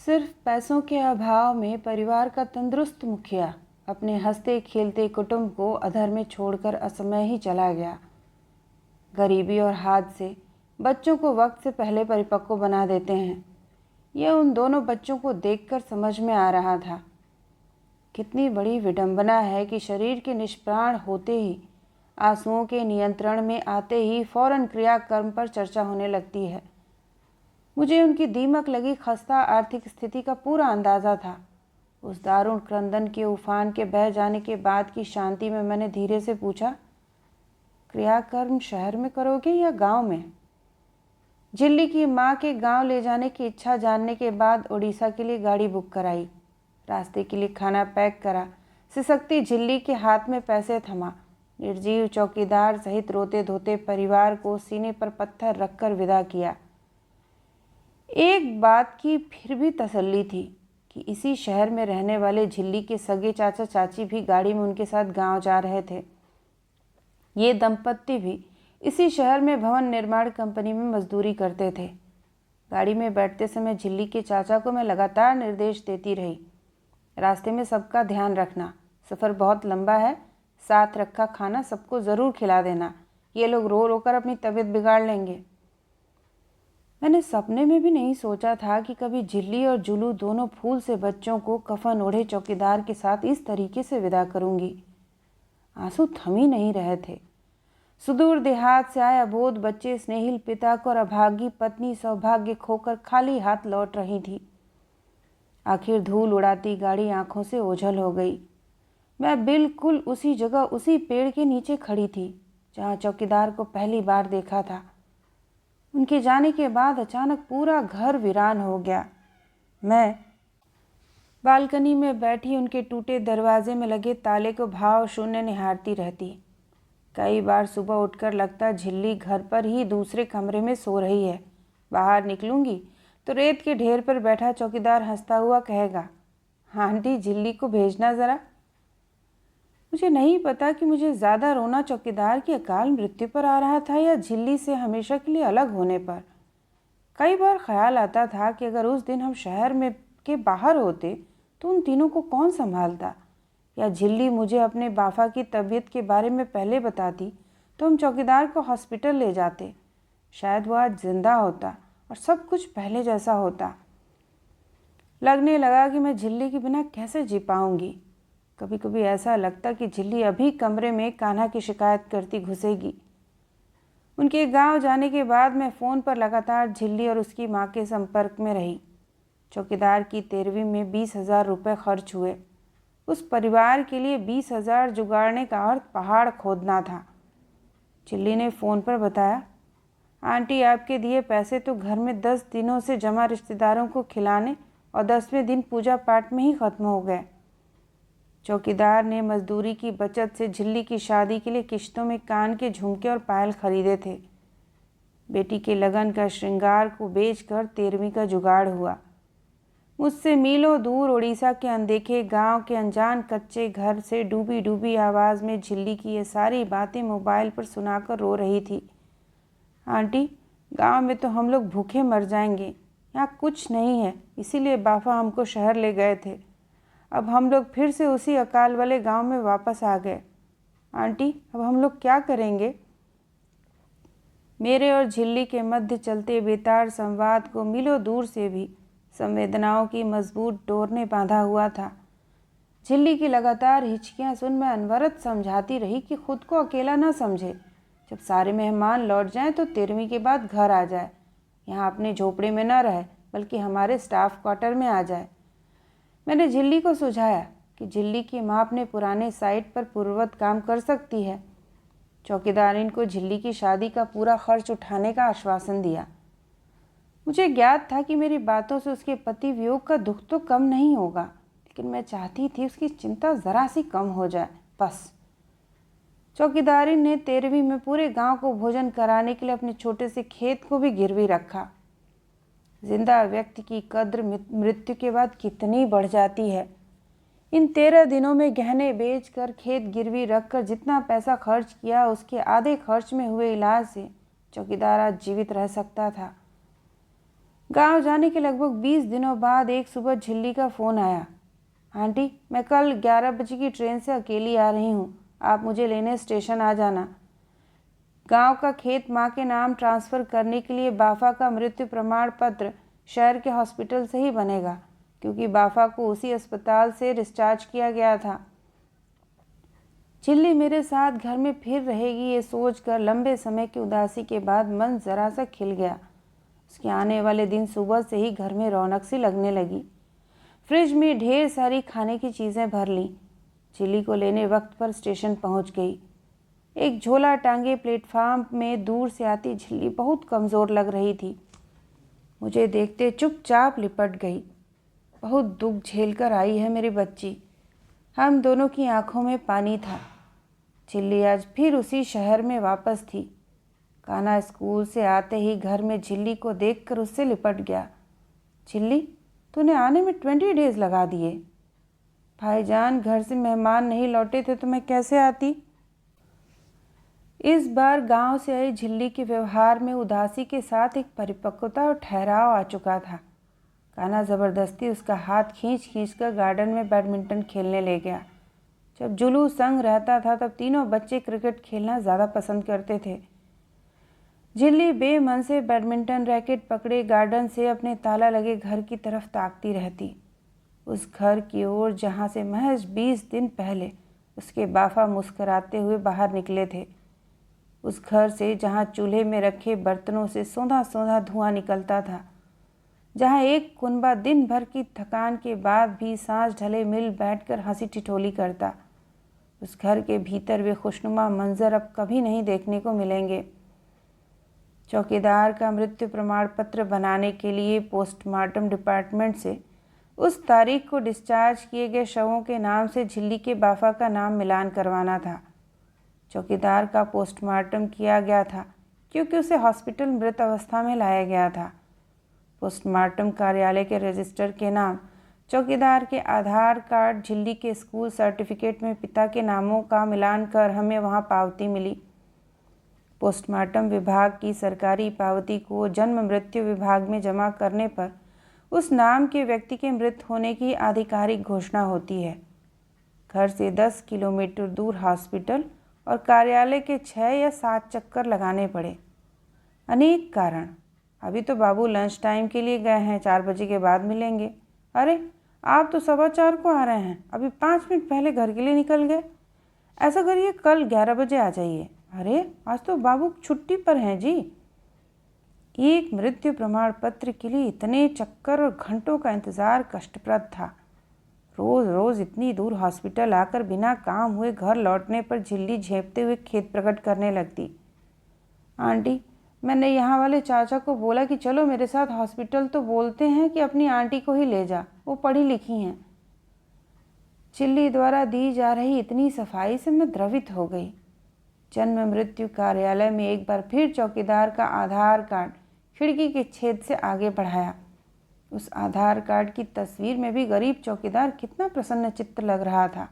सिर्फ पैसों के अभाव में परिवार का तंदुरुस्त मुखिया अपने हंसते खेलते कुटुंब को अधर में छोड़कर असमय ही चला गया। गरीबी और हादसे बच्चों को वक्त से पहले परिपक्व बना देते हैं। यह उन दोनों बच्चों को देखकर समझ में आ रहा था। कितनी बड़ी विडंबना है कि शरीर के निष्प्राण होते ही, आंसुओं के नियंत्रण में आते ही फौरन क्रियाकर्म पर चर्चा होने लगती है। मुझे उनकी दीमक लगी खस्ता आर्थिक स्थिति का पूरा अंदाज़ा था। उस दारुण क्रंदन के उफान के बह जाने के बाद की शांति में मैंने धीरे से पूछा, क्रियाकर्म शहर में करोगे या गांव में? झिल्ली की माँ के गांव ले जाने की इच्छा जानने के बाद उड़ीसा के लिए गाड़ी बुक कराई, रास्ते के लिए खाना पैक करा, सिसकती झिल्ली के हाथ में पैसे थमा, निर्जीव चौकीदार सहित रोते धोते परिवार को सीने पर पत्थर रखकर विदा किया। एक बात की फिर भी तसल्ली थी कि इसी शहर में रहने वाले झिल्ली के सगे चाचा चाची भी गाड़ी में उनके साथ गांव जा रहे थे। ये दंपत्ति भी इसी शहर में भवन निर्माण कंपनी में मजदूरी करते थे। गाड़ी में बैठते समय झिल्ली के चाचा को मैं लगातार निर्देश देती रही, रास्ते में सबका ध्यान रखना, सफ़र बहुत लंबा है, साथ रखा खाना सबको ज़रूर खिला देना, ये लोग रो रो कर अपनी तबीयत बिगाड़ लेंगे। मैंने सपने में भी नहीं सोचा था कि कभी झिल्ली और जुलू दोनों फूल से बच्चों को कफन ओढ़े चौकीदार के साथ इस तरीके से विदा करूंगी। आंसू थम ही नहीं रहे थे। सुदूर देहात से आए अबोध बच्चे स्नेहिल पिता को और अभागी पत्नी सौभाग्य खोकर खाली हाथ लौट रही थी। आखिर धूल उड़ाती गाड़ी आंखों से ओझल हो गई। मैं बिल्कुल उसी जगह उसी पेड़ के नीचे खड़ी थी जहाँ चौकीदार को पहली बार देखा था। उनके जाने के बाद अचानक पूरा घर वीरान हो गया। मैं बालकनी में बैठी उनके टूटे दरवाजे में लगे ताले को भाव शून्य निहारती रहती। कई बार सुबह उठकर लगता झिल्ली घर पर ही दूसरे कमरे में सो रही है। बाहर निकलूंगी तो रेत के ढेर पर बैठा चौकीदार हंसता हुआ कहेगा, आंटी झिल्ली को भेजना ज़रा। मुझे नहीं पता कि मुझे ज़्यादा रोना चौकीदार की अकाल मृत्यु पर आ रहा था या झिल्ली से हमेशा के लिए अलग होने पर। कई बार ख्याल आता था कि अगर उस दिन हम शहर में के बाहर होते तो उन तीनों को कौन संभालता, या झिल्ली मुझे अपने बाफा की तबीयत के बारे में पहले बताती तो हम चौकीदार को हॉस्पिटल ले जाते। शायद वो आज जिंदा होता और सब कुछ पहले जैसा होता। लगने लगा कि मैं झिल्ली के बिना कैसे जी पाऊंगी। कभी कभी ऐसा लगता कि झिल्ली अभी कमरे में कान्हा की शिकायत करती घुसेगी। उनके गांव जाने के बाद मैं फ़ोन पर लगातार झिल्ली और उसकी मां के संपर्क में रही। चौकीदार की 13वीं में 20,000 रुपये खर्च हुए। उस परिवार के लिए 20,000 जुगाड़ने का अर्थ पहाड़ खोदना था। झिल्ली ने फ़ोन पर बताया, आंटी आपके दिए पैसे तो घर में 10 दिनों से जमा रिश्तेदारों को खिलाने और 10वें दिन पूजा पाठ में ही ख़त्म हो गए। चौकीदार ने मजदूरी की बचत से झिल्ली की शादी के लिए किश्तों में कान के झुमके और पायल खरीदे थे। बेटी के लगन का श्रृंगार को बेचकर 13वीं का जुगाड़ हुआ। मुझसे मीलों दूर उड़ीसा के अनदेखे गांव के अनजान कच्चे घर से डूबी डूबी आवाज़ में झिल्ली की ये सारी बातें मोबाइल पर सुनाकर रो रही थी। आंटी, गांव में तो हम लोग भूखे मर जाएंगे, यहाँ कुछ नहीं है, इसीलिए बाफा हमको शहर ले गए थे। अब हम लोग फिर से उसी अकाल वाले गांव में वापस आ गए। आंटी, अब हम लोग क्या करेंगे? मेरे और झिल्ली के मध्य चलते बेतार संवाद को मीलों दूर से भी संवेदनाओं की मजबूत डोर ने बांधा हुआ था। झिल्ली की लगातार हिचकियां सुन मैं अनवरत समझाती रही कि खुद को अकेला ना समझे। जब सारे मेहमान लौट जाएं तो 13वीं के बाद घर आ जाए, यहाँ अपने झोपड़े में न रहे बल्कि हमारे स्टाफ क्वार्टर में आ जाए। मैंने झिल्ली को सुझाया कि झिल्ली की माँ अपने पुराने साइट पर पूर्ववत काम कर सकती है। चौकीदारिन को झिल्ली की शादी का पूरा खर्च उठाने का आश्वासन दिया। मुझे ज्ञात था कि मेरी बातों से उसके पति वियोग का दुख तो कम नहीं होगा, लेकिन मैं चाहती थी उसकी चिंता ज़रा सी कम हो जाए, बस। चौकीदारिन ने 13वीं में पूरे गांव को भोजन कराने के लिए अपने छोटे से खेत को भी गिरवी रखा। जिंदा व्यक्ति की कद्र मृत्यु के बाद कितनी बढ़ जाती है। इन 13 दिनों में गहने बेचकर खेत गिरवी रखकर जितना पैसा खर्च किया उसके आधे खर्च में हुए इलाज से चौकीदार आज जीवित रह सकता था। गांव जाने के लगभग 20 दिनों बाद एक सुबह झिल्ली का फ़ोन आया। आंटी, मैं कल 11 बजे की ट्रेन से अकेली आ रही हूँ, आप मुझे लेने स्टेशन आ जाना। गांव का खेत माँ के नाम ट्रांसफ़र करने के लिए बाफा का मृत्यु प्रमाण पत्र शहर के हॉस्पिटल से ही बनेगा, क्योंकि बाफा को उसी अस्पताल से डिस्चार्ज किया गया था। चिल्ली मेरे साथ घर में फिर रहेगी, ये सोचकर लंबे समय की उदासी के बाद मन जरा सा खिल गया। उसके आने वाले दिन सुबह से ही घर में रौनक सी लगने लगी। फ्रिज में ढेर सारी खाने की चीज़ें भर लीं। चिल्ली को लेने वक्त पर स्टेशन पहुंच गई। एक झोला टांगे प्लेटफार्म में दूर से आती झिल्ली बहुत कमज़ोर लग रही थी। मुझे देखते चुपचाप लिपट गई। बहुत दुख झेलकर आई है मेरी बच्ची। हम दोनों की आंखों में पानी था। चिल्ली आज फिर उसी शहर में वापस थी। कान्हा स्कूल से आते ही घर में झिल्ली को देखकर उससे लिपट गया। चिल्ली, तूने आने में 20 डेज लगा दिए। भाईजान घर से मेहमान नहीं लौटे थे तो मैं कैसे आती। इस बार गांव से आई झिल्ली के व्यवहार में उदासी के साथ एक परिपक्वता और ठहराव आ चुका था। कान्हा ज़बरदस्ती उसका हाथ खींच खींच कर गार्डन में बैडमिंटन खेलने ले गया। जब जुलू संग रहता था तब तीनों बच्चे क्रिकेट खेलना ज़्यादा पसंद करते थे। झिल्ली बेमन से बैडमिंटन रैकेट पकड़े गार्डन से अपने ताला लगे घर की तरफ ताकती रहती, उस घर की ओर जहाँ से महज 20 दिन पहले उसके बाफा मुस्कराते हुए बाहर निकले थे। उस घर से जहाँ चूल्हे में रखे बर्तनों से सौंधा सौंधा धुआं निकलता था, जहाँ एक कुनबा दिन भर की थकान के बाद भी सांस ढले मिल बैठकर हंसी ठिठोली करता। उस घर के भीतर वे खुशनुमा मंजर अब कभी नहीं देखने को मिलेंगे। चौकीदार का मृत्यु प्रमाण पत्र बनाने के लिए पोस्टमार्टम डिपार्टमेंट से उस तारीख को डिस्चार्ज किए गए शवों के नाम से झिल्ली के बाफा का नाम मिलान करवाना था। चौकीदार का पोस्टमार्टम किया गया था क्योंकि उसे हॉस्पिटल मृत अवस्था में लाया गया था। पोस्टमार्टम कार्यालय के रजिस्टर के नाम, चौकीदार के आधार कार्ड, झिल्ली के स्कूल सर्टिफिकेट में पिता के नामों का मिलान कर हमें वहां पावती मिली। पोस्टमार्टम विभाग की सरकारी पावती को जन्म मृत्यु विभाग में जमा करने पर उस नाम के व्यक्ति के मृत होने की आधिकारिक घोषणा होती है। घर से 10 किलोमीटर दूर हॉस्पिटल और कार्यालय के 6 या 7 चक्कर लगाने पड़े। अनेक कारण। अभी तो बाबू लंच टाइम के लिए गए हैं, 4 बजे के बाद मिलेंगे। अरे, आप तो 4:15 को आ रहे हैं, अभी 5 मिनट पहले घर के लिए निकल गए। ऐसा करिए, कल 11 बजे आ जाइए। अरे, आज तो बाबू छुट्टी पर हैं जी। एक मृत्यु प्रमाण पत्र के लिए इतने चक्कर और घंटों का इंतज़ार कष्टप्रद था। रोज़ रोज़ इतनी दूर हॉस्पिटल आकर बिना काम हुए घर लौटने पर झिल्ली झेंपते हुए खेद प्रकट करने लगती। आंटी, मैंने यहाँ वाले चाचा को बोला कि चलो मेरे साथ हॉस्पिटल, तो बोलते हैं कि अपनी आंटी को ही ले जा, वो पढ़ी लिखी हैं। चिल्ली द्वारा दी जा रही इतनी सफाई से मैं द्रवित हो गई। जन्म मृत्यु कार्यालय में एक बार फिर चौकीदार का आधार कार्ड खिड़की के छेद से आगे बढ़ाया। उस आधार कार्ड की तस्वीर में भी गरीब चौकीदार कितना प्रसन्न चित्त लग रहा था।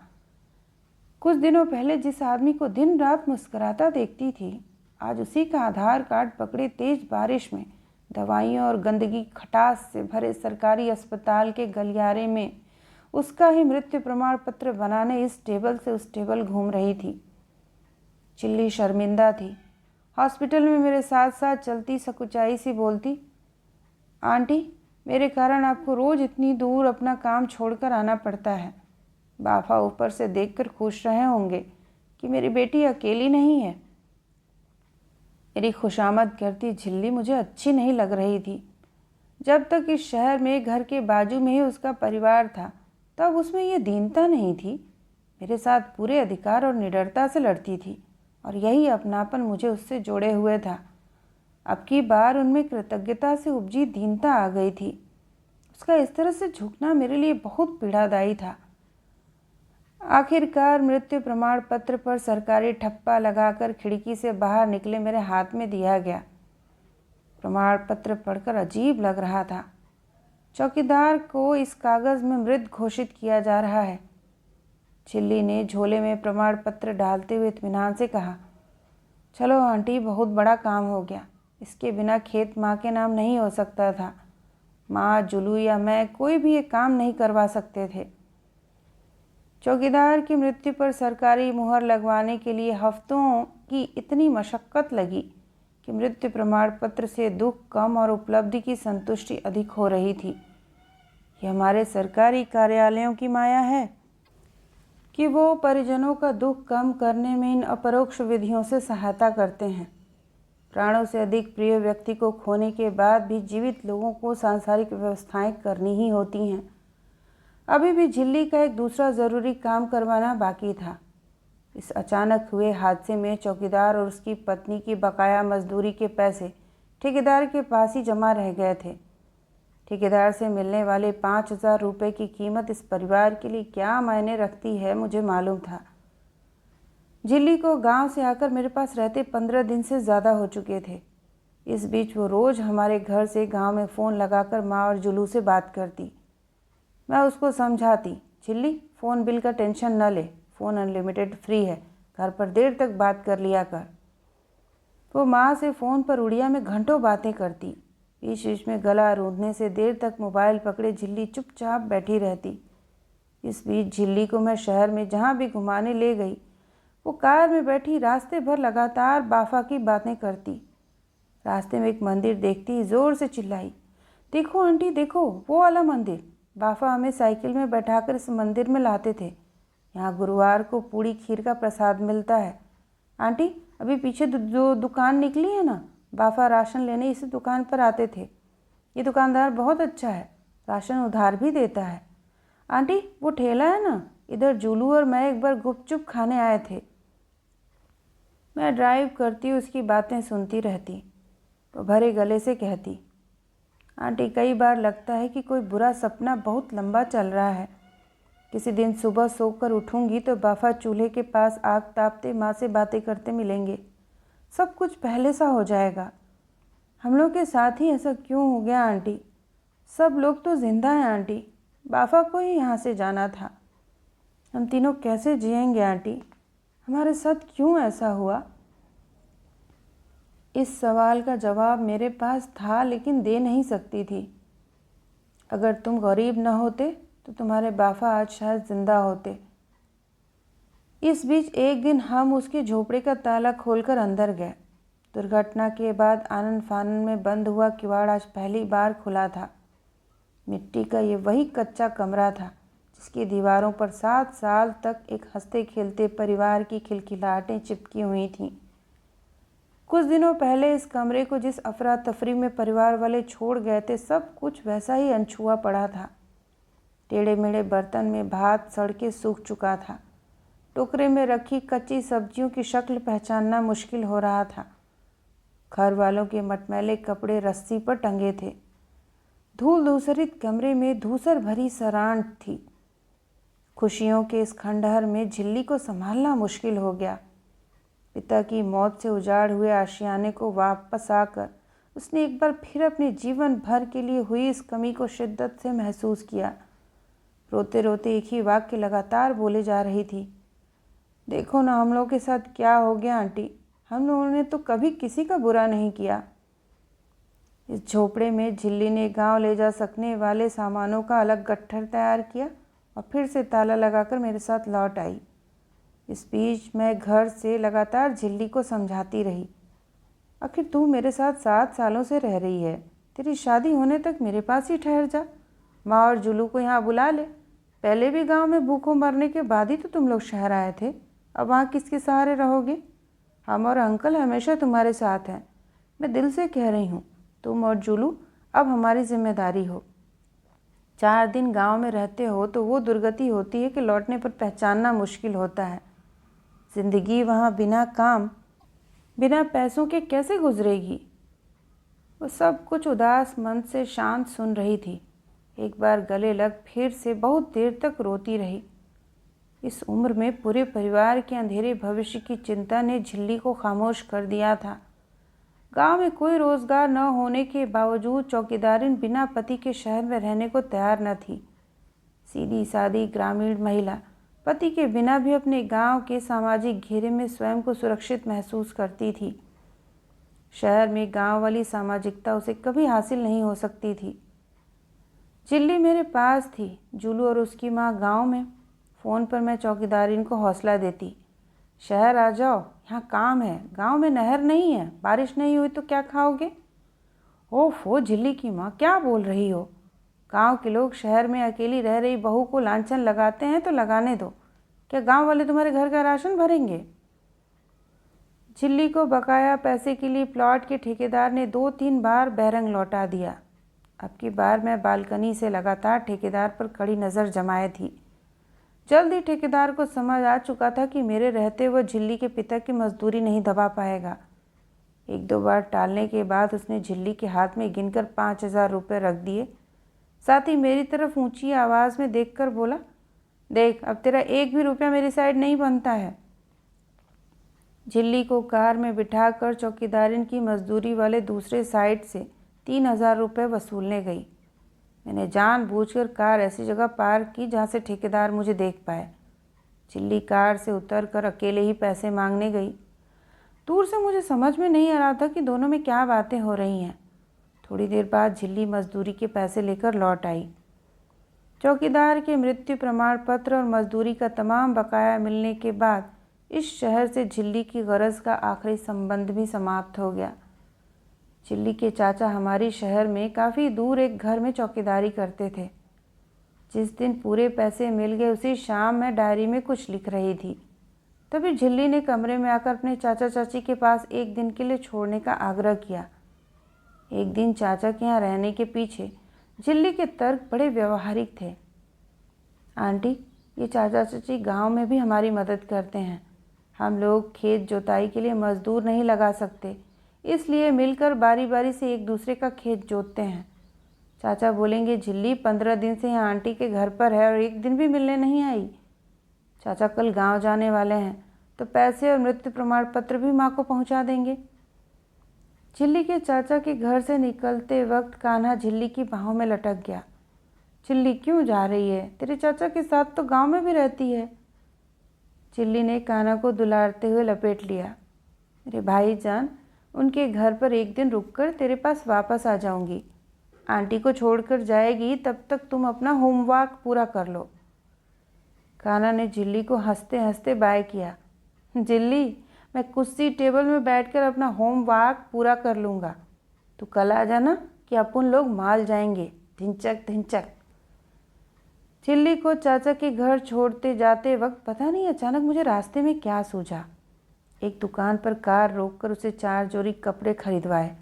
कुछ दिनों पहले जिस आदमी को दिन रात मुस्कुराता देखती थी, आज उसी का आधार कार्ड पकड़े तेज बारिश में दवाइयों और गंदगी खटास से भरे सरकारी अस्पताल के गलियारे में उसका ही मृत्यु प्रमाण पत्र बनाने इस टेबल से उस टेबल घूम रही थी। चिल्ली शर्मिंदा थी। हॉस्पिटल में मेरे साथ साथ चलती सकुचाई सी बोलती, आंटी, मेरे कारण आपको रोज़ इतनी दूर अपना काम छोड़कर आना पड़ता है। बाफा ऊपर से देखकर खुश रहे होंगे कि मेरी बेटी अकेली नहीं है। मेरी खुशामद करती झिल्ली मुझे अच्छी नहीं लग रही थी। जब तक इस शहर में घर के बाजू में ही उसका परिवार था, तब उसमें ये दीनता नहीं थी। मेरे साथ पूरे अधिकार और निडरता से लड़ती थी और यही अपनापन मुझे उससे जोड़े हुए था। अब की बार उनमें कृतज्ञता से उपजी दीनता आ गई थी। उसका इस तरह से झुकना मेरे लिए बहुत पीड़ादायी था। आखिरकार मृत्यु प्रमाण पत्र पर सरकारी ठप्पा लगाकर खिड़की से बाहर निकले मेरे हाथ में दिया गया। प्रमाण पत्र पढ़कर अजीब लग रहा था। चौकीदार को इस कागज़ में मृत घोषित किया जा रहा है। चिल्ली ने झोले में प्रमाण पत्र डालते हुए इत्मीनान से कहा, चलो आंटी, बहुत बड़ा काम हो गया। इसके बिना खेत माँ के नाम नहीं हो सकता था। माँ, जुलू या मैं कोई भी ये काम नहीं करवा सकते थे। चौकीदार की मृत्यु पर सरकारी मुहर लगवाने के लिए हफ्तों की इतनी मशक्क़त लगी कि मृत्यु प्रमाण पत्र से दुख कम और उपलब्धि की संतुष्टि अधिक हो रही थी। ये हमारे सरकारी कार्यालयों की माया है कि वो परिजनों का दुख कम करने में इन अपरोक्ष विधियों से सहायता करते हैं। प्राणों से अधिक प्रिय व्यक्ति को खोने के बाद भी जीवित लोगों को सांसारिक व्यवस्थाएं करनी ही होती हैं। अभी भी झिल्ली का एक दूसरा ज़रूरी काम करवाना बाकी था। इस अचानक हुए हादसे में चौकीदार और उसकी पत्नी की बकाया मजदूरी के पैसे ठेकेदार के पास ही जमा रह गए थे। ठेकेदार से मिलने वाले 5,000 रुपये की कीमत इस परिवार के लिए क्या मायने रखती है, मुझे मालूम था। झिल्ली को गांव से आकर मेरे पास रहते 15 दिन से ज़्यादा हो चुके थे। इस बीच वो रोज़ हमारे घर से गांव में फ़ोन लगाकर माँ और जुलू से बात करती। मैं उसको समझाती, झिल्ली, फ़ोन बिल का टेंशन न ले, फ़ोन अनलिमिटेड फ्री है, घर पर देर तक बात कर लिया कर। वो माँ से फ़ोन पर उड़िया में घंटों बातें करती। बीच बीच में गला रूंधने से देर तक मोबाइल पकड़े झिल्ली चुपचाप बैठी रहती। इस बीच झिल्ली को मैं शहर में जहाँ भी घुमाने ले गई, वो कार में बैठी रास्ते भर लगातार बाफा की बातें करती। रास्ते में एक मंदिर देखती ज़ोर से चिल्लाई, देखो आंटी, देखो वो वाला मंदिर। बाफा हमें साइकिल में बैठाकर इस मंदिर में लाते थे। यहाँ गुरुवार को पूड़ी खीर का प्रसाद मिलता है। आंटी, अभी पीछे जो दुकान निकली है ना, बाफा राशन लेने इस दुकान पर आते थे। ये दुकानदार बहुत अच्छा है, राशन उधार भी देता है। आंटी, वो ठेला है ना, इधर जुलू और मैं एक बार गुपचुप खाने आए थे। मैं ड्राइव करती उसकी बातें सुनती रहती तो भरे गले से कहती, आंटी, कई बार लगता है कि कोई बुरा सपना बहुत लंबा चल रहा है। किसी दिन सुबह सोकर उठूंगी तो बाफा चूल्हे के पास आग तापते माँ से बातें करते मिलेंगे। सब कुछ पहले सा हो जाएगा। हम लोग के साथ ही ऐसा क्यों हो गया आंटी? सब लोग तो जिंदा हैं आंटी, बाफा को ही यहाँ से जाना था। हम तीनों कैसे जिएंगे आंटी? हमारे साथ क्यों ऐसा हुआ? इस सवाल का जवाब मेरे पास था, लेकिन दे नहीं सकती थी। अगर तुम गरीब न होते तो तुम्हारे बाफा आज शायद जिंदा होते। इस बीच एक दिन हम उसके झोपड़े का ताला खोलकर अंदर गए। दुर्घटना के बाद आनन फानन में बंद हुआ किवाड़ आज पहली बार खुला था। मिट्टी का ये वही कच्चा कमरा था जिसकी दीवारों पर 7 साल तक एक हंसते खेलते परिवार की खिलखिलाहटें चिपकी हुई थीं। कुछ दिनों पहले इस कमरे को जिस अफरा तफरी में परिवार वाले छोड़ गए थे, सब कुछ वैसा ही अनछुआ पड़ा था। टेढ़े मेढ़े बर्तन में भात सड़ के सूख चुका था। टोकरे में रखी कच्ची सब्जियों की शक्ल पहचानना मुश्किल हो रहा था। घर वालों के मटमैले कपड़े रस्सी पर टंगे थे। धूल धूसरित कमरे में धूसर भरी सरांठ थी। खुशियों के इस खंडहर में झिल्ली को संभालना मुश्किल हो गया। पिता की मौत से उजाड़ हुए आशियाने को वापस आकर उसने एक बार फिर अपने जीवन भर के लिए हुई इस कमी को शिद्दत से महसूस किया। रोते रोते एक ही वाक्य लगातार बोले जा रही थी, देखो ना हम लोग के साथ क्या हो गया आंटी, हम लोगों ने तो कभी किसी का बुरा नहीं किया। इस झोपड़े में झिल्ली ने गांव ले जा सकने वाले सामानों का अलग गट्ठर तैयार किया और फिर से ताला लगाकर मेरे साथ लौट आई। इस बीच मैं घर से लगातार झिल्ली को समझाती रही, आखिर तू मेरे साथ 7 सालों से रह रही है, तेरी शादी होने तक मेरे पास ही ठहर जा। माँ और जुलू को यहाँ बुला ले। पहले भी गांव में भूखों मरने के बाद ही तो तुम लोग शहर आए थे, अब वहाँ किसके सहारे रहोगे? हम और अंकल हमेशा तुम्हारे साथ हैं। मैं दिल से कह रही हूँ, तुम और जुलू अब हमारी जिम्मेदारी हो। 4 दिन गांव में रहते हो तो वो दुर्गति होती है कि लौटने पर पहचानना मुश्किल होता है। जिंदगी वहाँ बिना काम बिना पैसों के कैसे गुजरेगी? वो सब कुछ उदास मन से शांत सुन रही थी। एक बार गले लग फिर से बहुत देर तक रोती रही। इस उम्र में पूरे परिवार के अंधेरे भविष्य की चिंता ने झिल्ली को खामोश कर दिया था। गांव में कोई रोजगार न होने के बावजूद चौकीदारिन बिना पति के शहर में रहने को तैयार न थी। सीधी सादी ग्रामीण महिला पति के बिना भी अपने गांव के सामाजिक घेरे में स्वयं को सुरक्षित महसूस करती थी। शहर में गांव वाली सामाजिकता उसे कभी हासिल नहीं हो सकती थी। चिल्ली मेरे पास थी, जूलू और उसकी माँ गांव में। फ़ोन पर मैं चौकीदारिन को हौसला देती, शहर आ जाओ, यहाँ काम है, गांव में नहर नहीं है, बारिश नहीं हुई तो क्या खाओगे। ओफो झिल्ली की माँ, क्या बोल रही हो। गांव के लोग शहर में अकेली रह रही बहू को लांछन लगाते हैं तो लगाने दो, क्या गांव वाले तुम्हारे घर का राशन भरेंगे। झिल्ली को बकाया पैसे के लिए प्लॉट के ठेकेदार ने 2-3 बार बैरंग लौटा दिया। अब की बार मैं बालकनी से लगातार ठेकेदार पर कड़ी नज़र जमाए थी। जल्द ही ठेकेदार को समझ आ चुका था कि मेरे रहते वह झिल्ली के पिता की मजदूरी नहीं दबा पाएगा। 1-2 बार टालने के बाद उसने झिल्ली के हाथ में गिनकर 5,000 रुपये रख दिए। साथ ही मेरी तरफ ऊंची आवाज़ में देखकर बोला, देख अब तेरा 1 भी रुपया मेरी साइड नहीं बनता है। झिल्ली को कार में बिठाकर चौकीदारिन की मजदूरी वाले दूसरे साइड से 3,000 रुपये वसूलने गई। मैंने जानबूझकर कार ऐसी जगह पार्क की जहाँ से ठेकेदार मुझे देख पाए। झिल्ली कार से उतरकर अकेले ही पैसे मांगने गई। दूर से मुझे समझ में नहीं आ रहा था कि दोनों में क्या बातें हो रही हैं। थोड़ी देर बाद झिल्ली मजदूरी के पैसे लेकर लौट आई। चौकीदार के मृत्यु प्रमाण पत्र और मजदूरी का तमाम बकाया मिलने के बाद इस शहर से झिल्ली की गरज का आखिरी संबंध भी समाप्त हो गया। झिल्ली के चाचा हमारी शहर में काफ़ी दूर एक घर में चौकीदारी करते थे। जिस दिन पूरे पैसे मिल गए उसी शाम मैं डायरी में कुछ लिख रही थी, तभी झिल्ली ने कमरे में आकर अपने चाचा चाची के पास एक दिन के लिए छोड़ने का आग्रह किया। एक दिन चाचा के यहाँ रहने के पीछे झिल्ली के तर्क बड़े व्यवहारिक थे। आंटी, ये चाचा चाची गांव में भी हमारी मदद करते हैं। हम लोग खेत जोताई के लिए मजदूर नहीं लगा सकते, इसलिए मिलकर बारी बारी से एक दूसरे का खेत जोतते हैं। चाचा बोलेंगे, झिल्ली 15 दिन से यहाँ आंटी के घर पर है और एक दिन भी मिलने नहीं आई। चाचा कल गांव जाने वाले हैं तो पैसे और मृत्यु प्रमाण पत्र भी माँ को पहुँचा देंगे। झिल्ली के चाचा के घर से निकलते वक्त कान्हा झिल्ली की बाहों में लटक गया। झिल्ली क्यों जा रही है, तेरे चाचा के साथ तो गांव में भी रहती है। झिल्ली ने कान्हा को दुलारते हुए लपेट लिया। मेरे भाईजान, उनके घर पर एक दिन रुककर तेरे पास वापस आ जाऊंगी। आंटी को छोड़कर जाएगी, तब तक तुम अपना होमवर्क पूरा कर लो। कान्हा ने झिल्ली को हंसते हंसते बाय किया। झिल्ली, मैं कुर्सी टेबल में बैठकर अपना होमवर्क पूरा कर लूँगा। तू कल आ जाना कि अपन लोग माल जाएंगे, धिनचक धिनचक। झिल्ली को चाचा के घर छोड़ते जाते वक्त पता नहीं अचानक मुझे रास्ते में क्या सूझा। एक दुकान पर कार रोककर उसे 4 जोड़ी कपड़े खरीदवाए।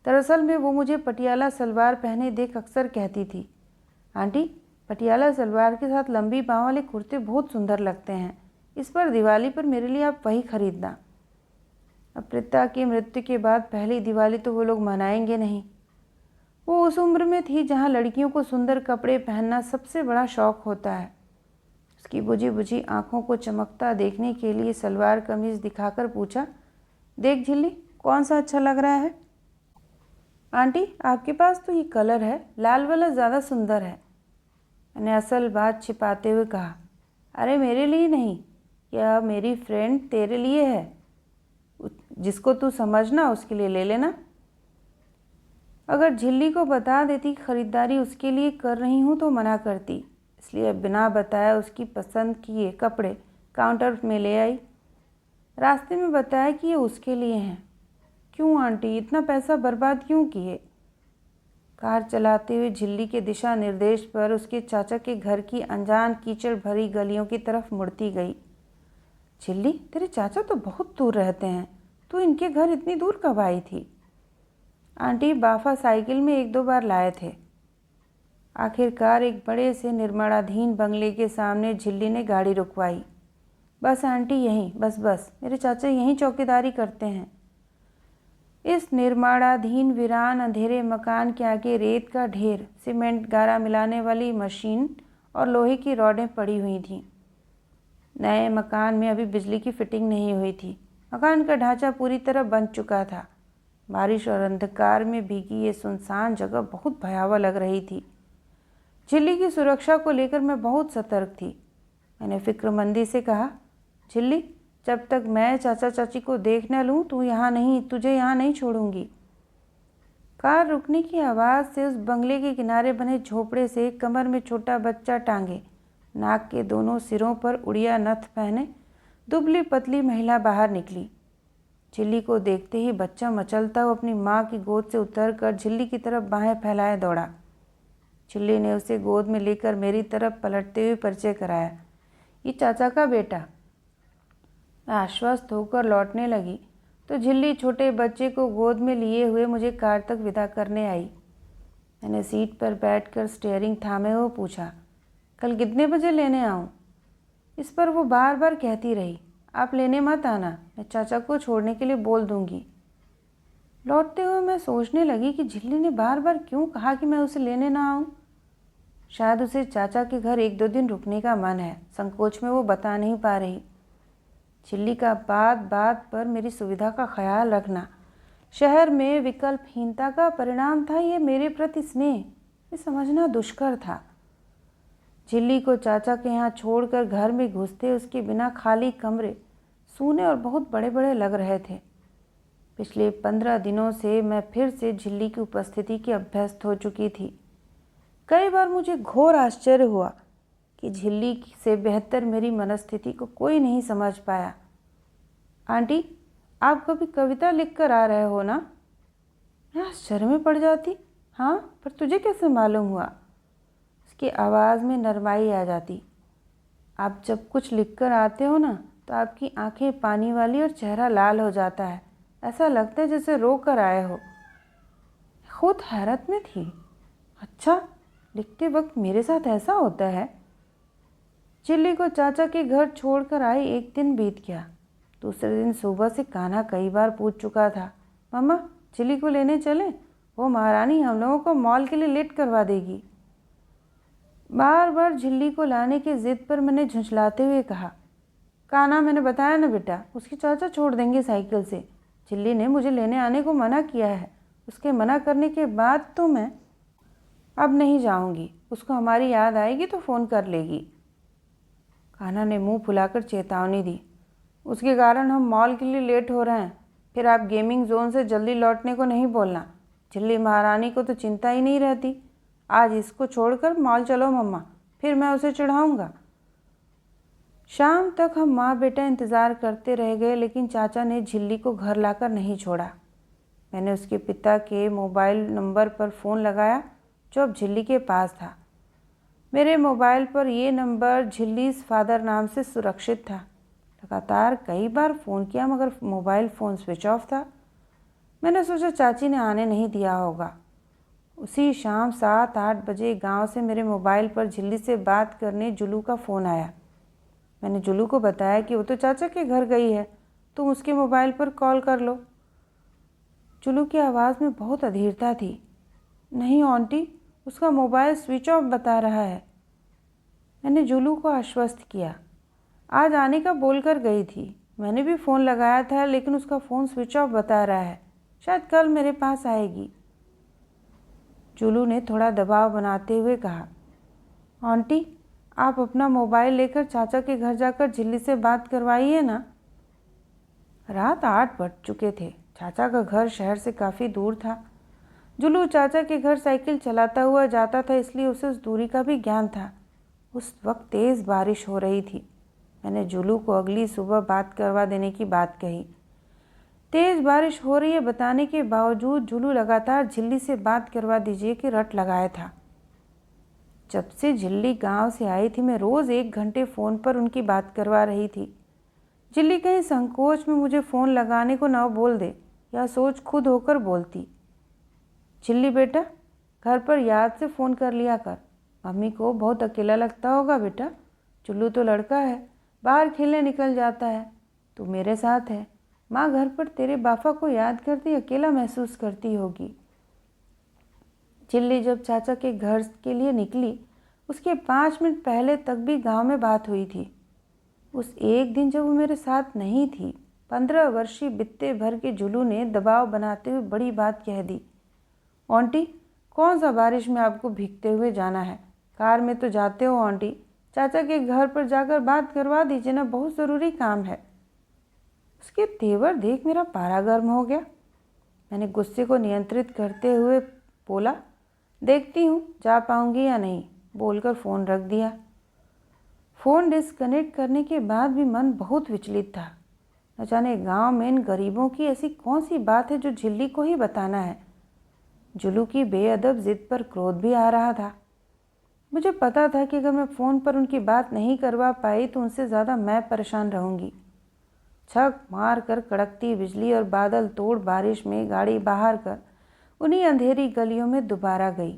दरअसल में वो मुझे पटियाला सलवार पहने देख अक्सर कहती थी, आंटी, पटियाला सलवार के साथ लंबी बाँह वाले कुर्ते बहुत सुंदर लगते हैं, इस पर दिवाली पर मेरे लिए आप वही खरीदना। अप्रिता की मृत्यु के बाद पहली दिवाली तो वो लोग मनाएंगे नहीं। वो उस उम्र में थी जहाँ लड़कियों को सुंदर कपड़े पहनना सबसे बड़ा शौक होता है। उसकी बुझी बुझी आंखों को चमकता देखने के लिए सलवार कमीज दिखाकर पूछा, देख झिल्ली, कौन सा अच्छा लग रहा है। आंटी, आपके पास तो ये कलर है, लाल वाला ज़्यादा सुंदर है। मैंने असल बात छिपाते हुए कहा, अरे मेरे लिए नहीं, यह मेरी फ्रेंड तेरे लिए है, जिसको तू समझना उसके लिए ले लेना। अगर झिल्ली को बता देती खरीदारी उसके लिए कर रही हूँ तो मना करती, इसलिए बिना बताए उसकी पसंद किए कपड़े काउंटर में ले आई। रास्ते में बताया कि ये उसके लिए हैं। क्यों आंटी, इतना पैसा बर्बाद क्यों किए। कार चलाते हुए झिल्ली के दिशा निर्देश पर उसके चाचा के घर की अनजान कीचड़ भरी गलियों की तरफ मुड़ती गई। झिल्ली, तेरे चाचा तो बहुत दूर रहते हैं, तू इनके घर इतनी दूर कब आई थी। आंटी, बाफा साइकिल में 1-2 बार लाए थे। आखिरकार एक बड़े से निर्माणाधीन बंगले के सामने झिल्ली ने गाड़ी रुकवाई। बस आंटी, यहीं, बस मेरे चाचा यहीं चौकीदारी करते हैं। इस निर्माणाधीन वीरान अंधेरे मकान के आगे रेत का ढेर, सीमेंट गारा मिलाने वाली मशीन और लोहे की रॉडें पड़ी हुई थीं। नए मकान में अभी बिजली की फिटिंग नहीं हुई थी। मकान का ढांचा पूरी तरह बन चुका था। बारिश और अंधकार में भीगी ये सुनसान जगह बहुत भयावह लग रही थी। झिल्ली की सुरक्षा को लेकर मैं बहुत सतर्क थी। मैंने फिक्रमंदी से कहा, झिल्ली, जब तक मैं चाचा चाची को देख न लूँ तुझे यहाँ नहीं छोड़ूंगी। कार रुकने की आवाज़ से उस बंगले के किनारे बने झोपड़े से कमर में छोटा बच्चा टांगे, नाक के दोनों सिरों पर उड़िया नथ पहने दुबली पतली महिला बाहर निकली। झिल्ली को देखते ही बच्चा मचलता हुआ अपनी माँ की गोद से उतरकर झिल्ली की तरफ बाहें फैलाए दौड़ा। झिल्ली ने उसे गोद में लेकर मेरी तरफ पलटते हुए परिचय कराया, ये चाचा का बेटा। मैं आश्वस्त होकर लौटने लगी तो झिल्ली छोटे बच्चे को गोद में लिए हुए मुझे कार तक विदा करने आई। मैंने सीट पर बैठकर स्टीयरिंग थामे हुए पूछा, कल कितने बजे लेने आऊँ? इस पर वो बार बार कहती रही, आप लेने मत आना, मैं चाचा को छोड़ने के लिए बोल दूंगी। लौटते हुए मैं सोचने लगी कि झिल्ली ने बार बार क्यों कहा कि मैं उसे लेने ना आऊँ। शायद उसे चाचा के घर 1-2 दिन रुकने का मन है, संकोच में वो बता नहीं पा रही। झिल्ली का बात बात पर मेरी सुविधा का ख्याल रखना शहर में विकल्पहीनता का परिणाम था, ये मेरे प्रति स्नेह, ये समझना दुष्कर था। झिल्ली को चाचा के यहाँ छोड़कर घर में घुसते उसके बिना खाली कमरे सूने और बहुत बड़े बड़े लग रहे थे। पिछले 15 दिनों से मैं फिर से झिल्ली की उपस्थिति की अभ्यस्त हो चुकी थी। कई बार मुझे घोर आश्चर्य हुआ कि झिल्ली से बेहतर मेरी मनस्थिति को कोई नहीं समझ पाया। आंटी, आप कभी कविता लिख कर आ रहे हो ना? मैं आश्चर्य में पड़ जाती। हाँ, पर तुझे कैसे मालूम हुआ? उसकी आवाज़ में नरमाई आ जाती। आप जब कुछ लिख कर आते हो ना तो आपकी आंखें पानी वाली और चेहरा लाल हो जाता है, ऐसा लगता है जैसे रो कर आए हो। खुद हैरत में थी। अच्छा, लिखते वक्त मेरे साथ ऐसा होता है? झिल्ली को चाचा के घर छोड़कर आई 1 दिन बीत गया। दूसरे दिन सुबह से कान्हा कई बार पूछ चुका था, मम्मा झिल्ली को लेने चले? वो महारानी हम लोगों को मॉल के लिए लेट करवा देगी। बार बार झिल्ली को लाने की जिद पर मैंने झुंझलाते हुए कहा, कान्हा, मैंने बताया ना बेटा, उसके चाचा छोड़ देंगे साइकिल से। झिल्ली ने मुझे लेने आने को मना किया है, उसके मना करने के बाद तो मैं अब नहीं जाऊंगी। उसको हमारी याद आएगी तो फ़ोन कर लेगी। कान्हा ने मुंह फुलाकर चेतावनी दी, उसके कारण हम मॉल के लिए लेट हो रहे हैं। फिर आप गेमिंग जोन से जल्दी लौटने को नहीं बोलना। झिल्ली महारानी को तो चिंता ही नहीं रहती। आज इसको छोड़कर मॉल चलो मम्मा, फिर मैं उसे चढ़ाऊँगा। शाम तक हम माँ बेटा इंतज़ार करते रह गए, लेकिन चाचा ने झिल्ली को घर लाकर नहीं छोड़ा। मैंने उसके पिता के मोबाइल नंबर पर फ़ोन लगाया जो अब झिल्ली के पास था। मेरे मोबाइल पर ये नंबर झिल्लीज़ फादर नाम से सुरक्षित था। लगातार कई बार फ़ोन किया मगर मोबाइल फ़ोन स्विच ऑफ था। मैंने सोचा चाची ने आने नहीं दिया होगा। उसी शाम 7-8 बजे गांव से मेरे मोबाइल पर झिल्ली से बात करने जुलू का फ़ोन आया। मैंने जुलू को बताया कि वो तो चाचा के घर गई है, तुम उसके मोबाइल पर कॉल कर लो। जुलू की आवाज़ में बहुत अधीरता थी। नहीं आंटी, उसका मोबाइल स्विच ऑफ बता रहा है। मैंने जुलू को आश्वस्त किया। आज आने का बोलकर गई थी। मैंने भी फ़ोन लगाया था लेकिन उसका फ़ोन स्विच ऑफ बता रहा है। शायद कल मेरे पास आएगी। जुलू ने थोड़ा दबाव बनाते हुए कहा, आंटी, आप अपना मोबाइल लेकर चाचा के घर जाकर झिल्ली से बात करवाइए ना। रात 8 बज चुके थे। चाचा का घर शहर से काफ़ी दूर था। जुलू चाचा के घर साइकिल चलाता हुआ जाता था, इसलिए उसे उस दूरी का भी ज्ञान था। उस वक्त तेज़ बारिश हो रही थी। मैंने जुलू को अगली सुबह बात करवा देने की बात कही। तेज़ बारिश हो रही है बताने के बावजूद जुलू लगातार झिल्ली से बात करवा दीजिए कि रट लगाया था। जब से झिल्ली गांव से आई थी मैं रोज़ 1 घंटे फ़ोन पर उनकी बात करवा रही थी। झिल्ली कहीं संकोच में मुझे फ़ोन लगाने को न बोल दे या सोच खुद होकर बोलती, झिल्ली बेटा, घर पर याद से फ़ोन कर लिया कर, मम्मी को बहुत अकेला लगता होगा बेटा। जुल्लू तो लड़का है, बाहर खेलने निकल जाता है, तू मेरे साथ है। माँ घर पर तेरे बाफा को याद करती अकेला महसूस करती होगी। झिल्ली जब चाचा के घर के लिए निकली उसके 5 मिनट पहले तक भी गांव में बात हुई थी। उस एक दिन जब वो मेरे साथ नहीं थी, 15 वर्षीय बित्ते भर के जुलू ने दबाव बनाते हुए बड़ी बात कह दी, आंटी, कौन सा बारिश में आपको भीगते हुए जाना है? कार में तो जाते हो आंटी, चाचा के घर पर जाकर बात करवा दीजिए ना, बहुत ज़रूरी काम है। उसके तेवर देख मेरा पारा गर्म हो गया। मैंने गुस्से को नियंत्रित करते हुए बोला, देखती हूँ जा पाऊँगी या नहीं, बोलकर फ़ोन रख दिया। फ़ोन डिस्कनेक्ट करने के बाद भी मन बहुत विचलित था। न जाने गांव में इन गरीबों की ऐसी कौन सी बात है जो झिल्ली को ही बताना है। जुलू की बेअदब जिद पर क्रोध भी आ रहा था। मुझे पता था कि अगर मैं फ़ोन पर उनकी बात नहीं करवा पाई तो उनसे ज़्यादा मैं परेशान रहूँगी। छक मार कर कड़कती बिजली और बादल तोड़ बारिश में गाड़ी बाहर कर उन्हीं अंधेरी गलियों में दोबारा गई।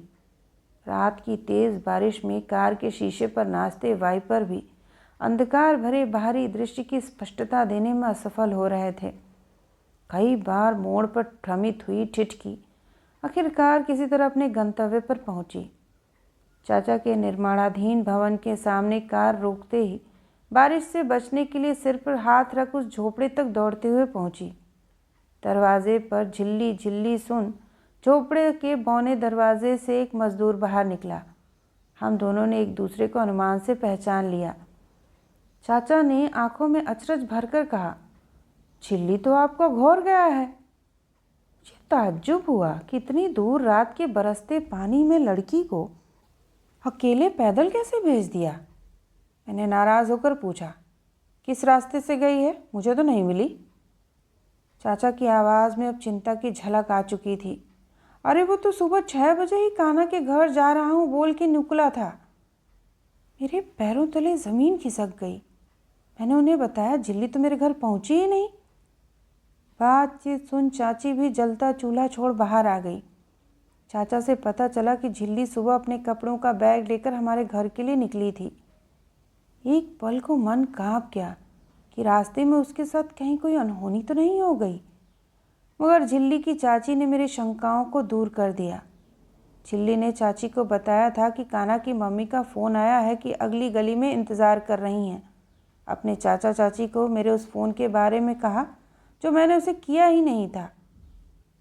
रात की तेज़ बारिश में कार के शीशे पर नाचते वाइपर भी अंधकार भरे बाहरी दृश्य की स्पष्टता देने में असफल हो रहे थे। कई बार मोड़ पर भ्रमित हुई ठिठकी आखिरकार किसी तरह अपने गंतव्य पर पहुंची। चाचा के निर्माणाधीन भवन के सामने कार रोकते ही बारिश से बचने के लिए सिर पर हाथ रख उस झोपड़े तक दौड़ते हुए पहुंची। दरवाजे पर झिल्ली झिल्ली सुन झोपड़े के बौने दरवाजे से एक मजदूर बाहर निकला। हम दोनों ने एक दूसरे को अनुमान से पहचान लिया। चाचा ने आंखों में अचरज भरकर कहा, झिल्ली तो आपका घोर गया है। मुझे ताज्जुब हुआ कि इतनी दूर रात के बरसते पानी में लड़की को अकेले पैदल कैसे भेज दिया। मैंने नाराज़ होकर पूछा, किस रास्ते से गई है, मुझे तो नहीं मिली। चाचा की आवाज़ में अब चिंता की झलक आ चुकी थी। अरे वो तो सुबह 6 बजे ही कान्हा के घर जा रहा हूँ बोल के निकला था। मेरे पैरों तले ज़मीन खिसक गई। मैंने उन्हें बताया, झिल्ली तो मेरे घर पहुँची ही नहीं। बातचीत सुन चाची भी जलता चूल्हा छोड़ बाहर आ गई। चाचा से पता चला कि झिल्ली सुबह अपने कपड़ों का बैग लेकर हमारे घर के लिए निकली थी। एक पल को मन कांप गया कि रास्ते में उसके साथ कहीं कोई अनहोनी तो नहीं हो गई, मगर झिल्ली की चाची ने मेरी शंकाओं को दूर कर दिया। झिल्ली ने चाची को बताया था कि कान्हा की मम्मी का फ़ोन आया है कि अगली गली में इंतज़ार कर रही हैं। अपने चाचा चाची को मेरे उस फ़ोन के बारे में कहा जो मैंने उसे किया ही नहीं था।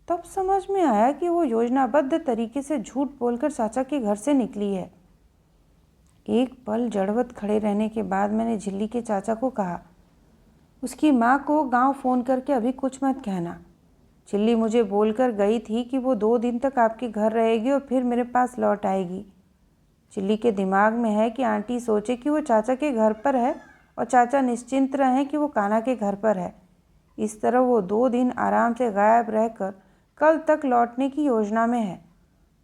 तब समझ में आया कि वो योजनाबद्ध तरीके से झूठ बोलकर चाचा के घर से निकली है। एक पल जड़वत खड़े रहने के बाद मैंने झिल्ली के चाचा को कहा, उसकी माँ को गांव फ़ोन करके अभी कुछ मत कहना। झिल्ली मुझे बोलकर गई थी कि वो 2 दिन तक आपके घर रहेगी और फिर मेरे पास लौट आएगी। झिल्ली के दिमाग में है कि आंटी सोचे कि वो चाचा के घर पर है और चाचा निश्चिंत रहें कि वो कान्हा के घर पर है। इस तरह वो 2 दिन आराम से गायब रहकर कल तक लौटने की योजना में है।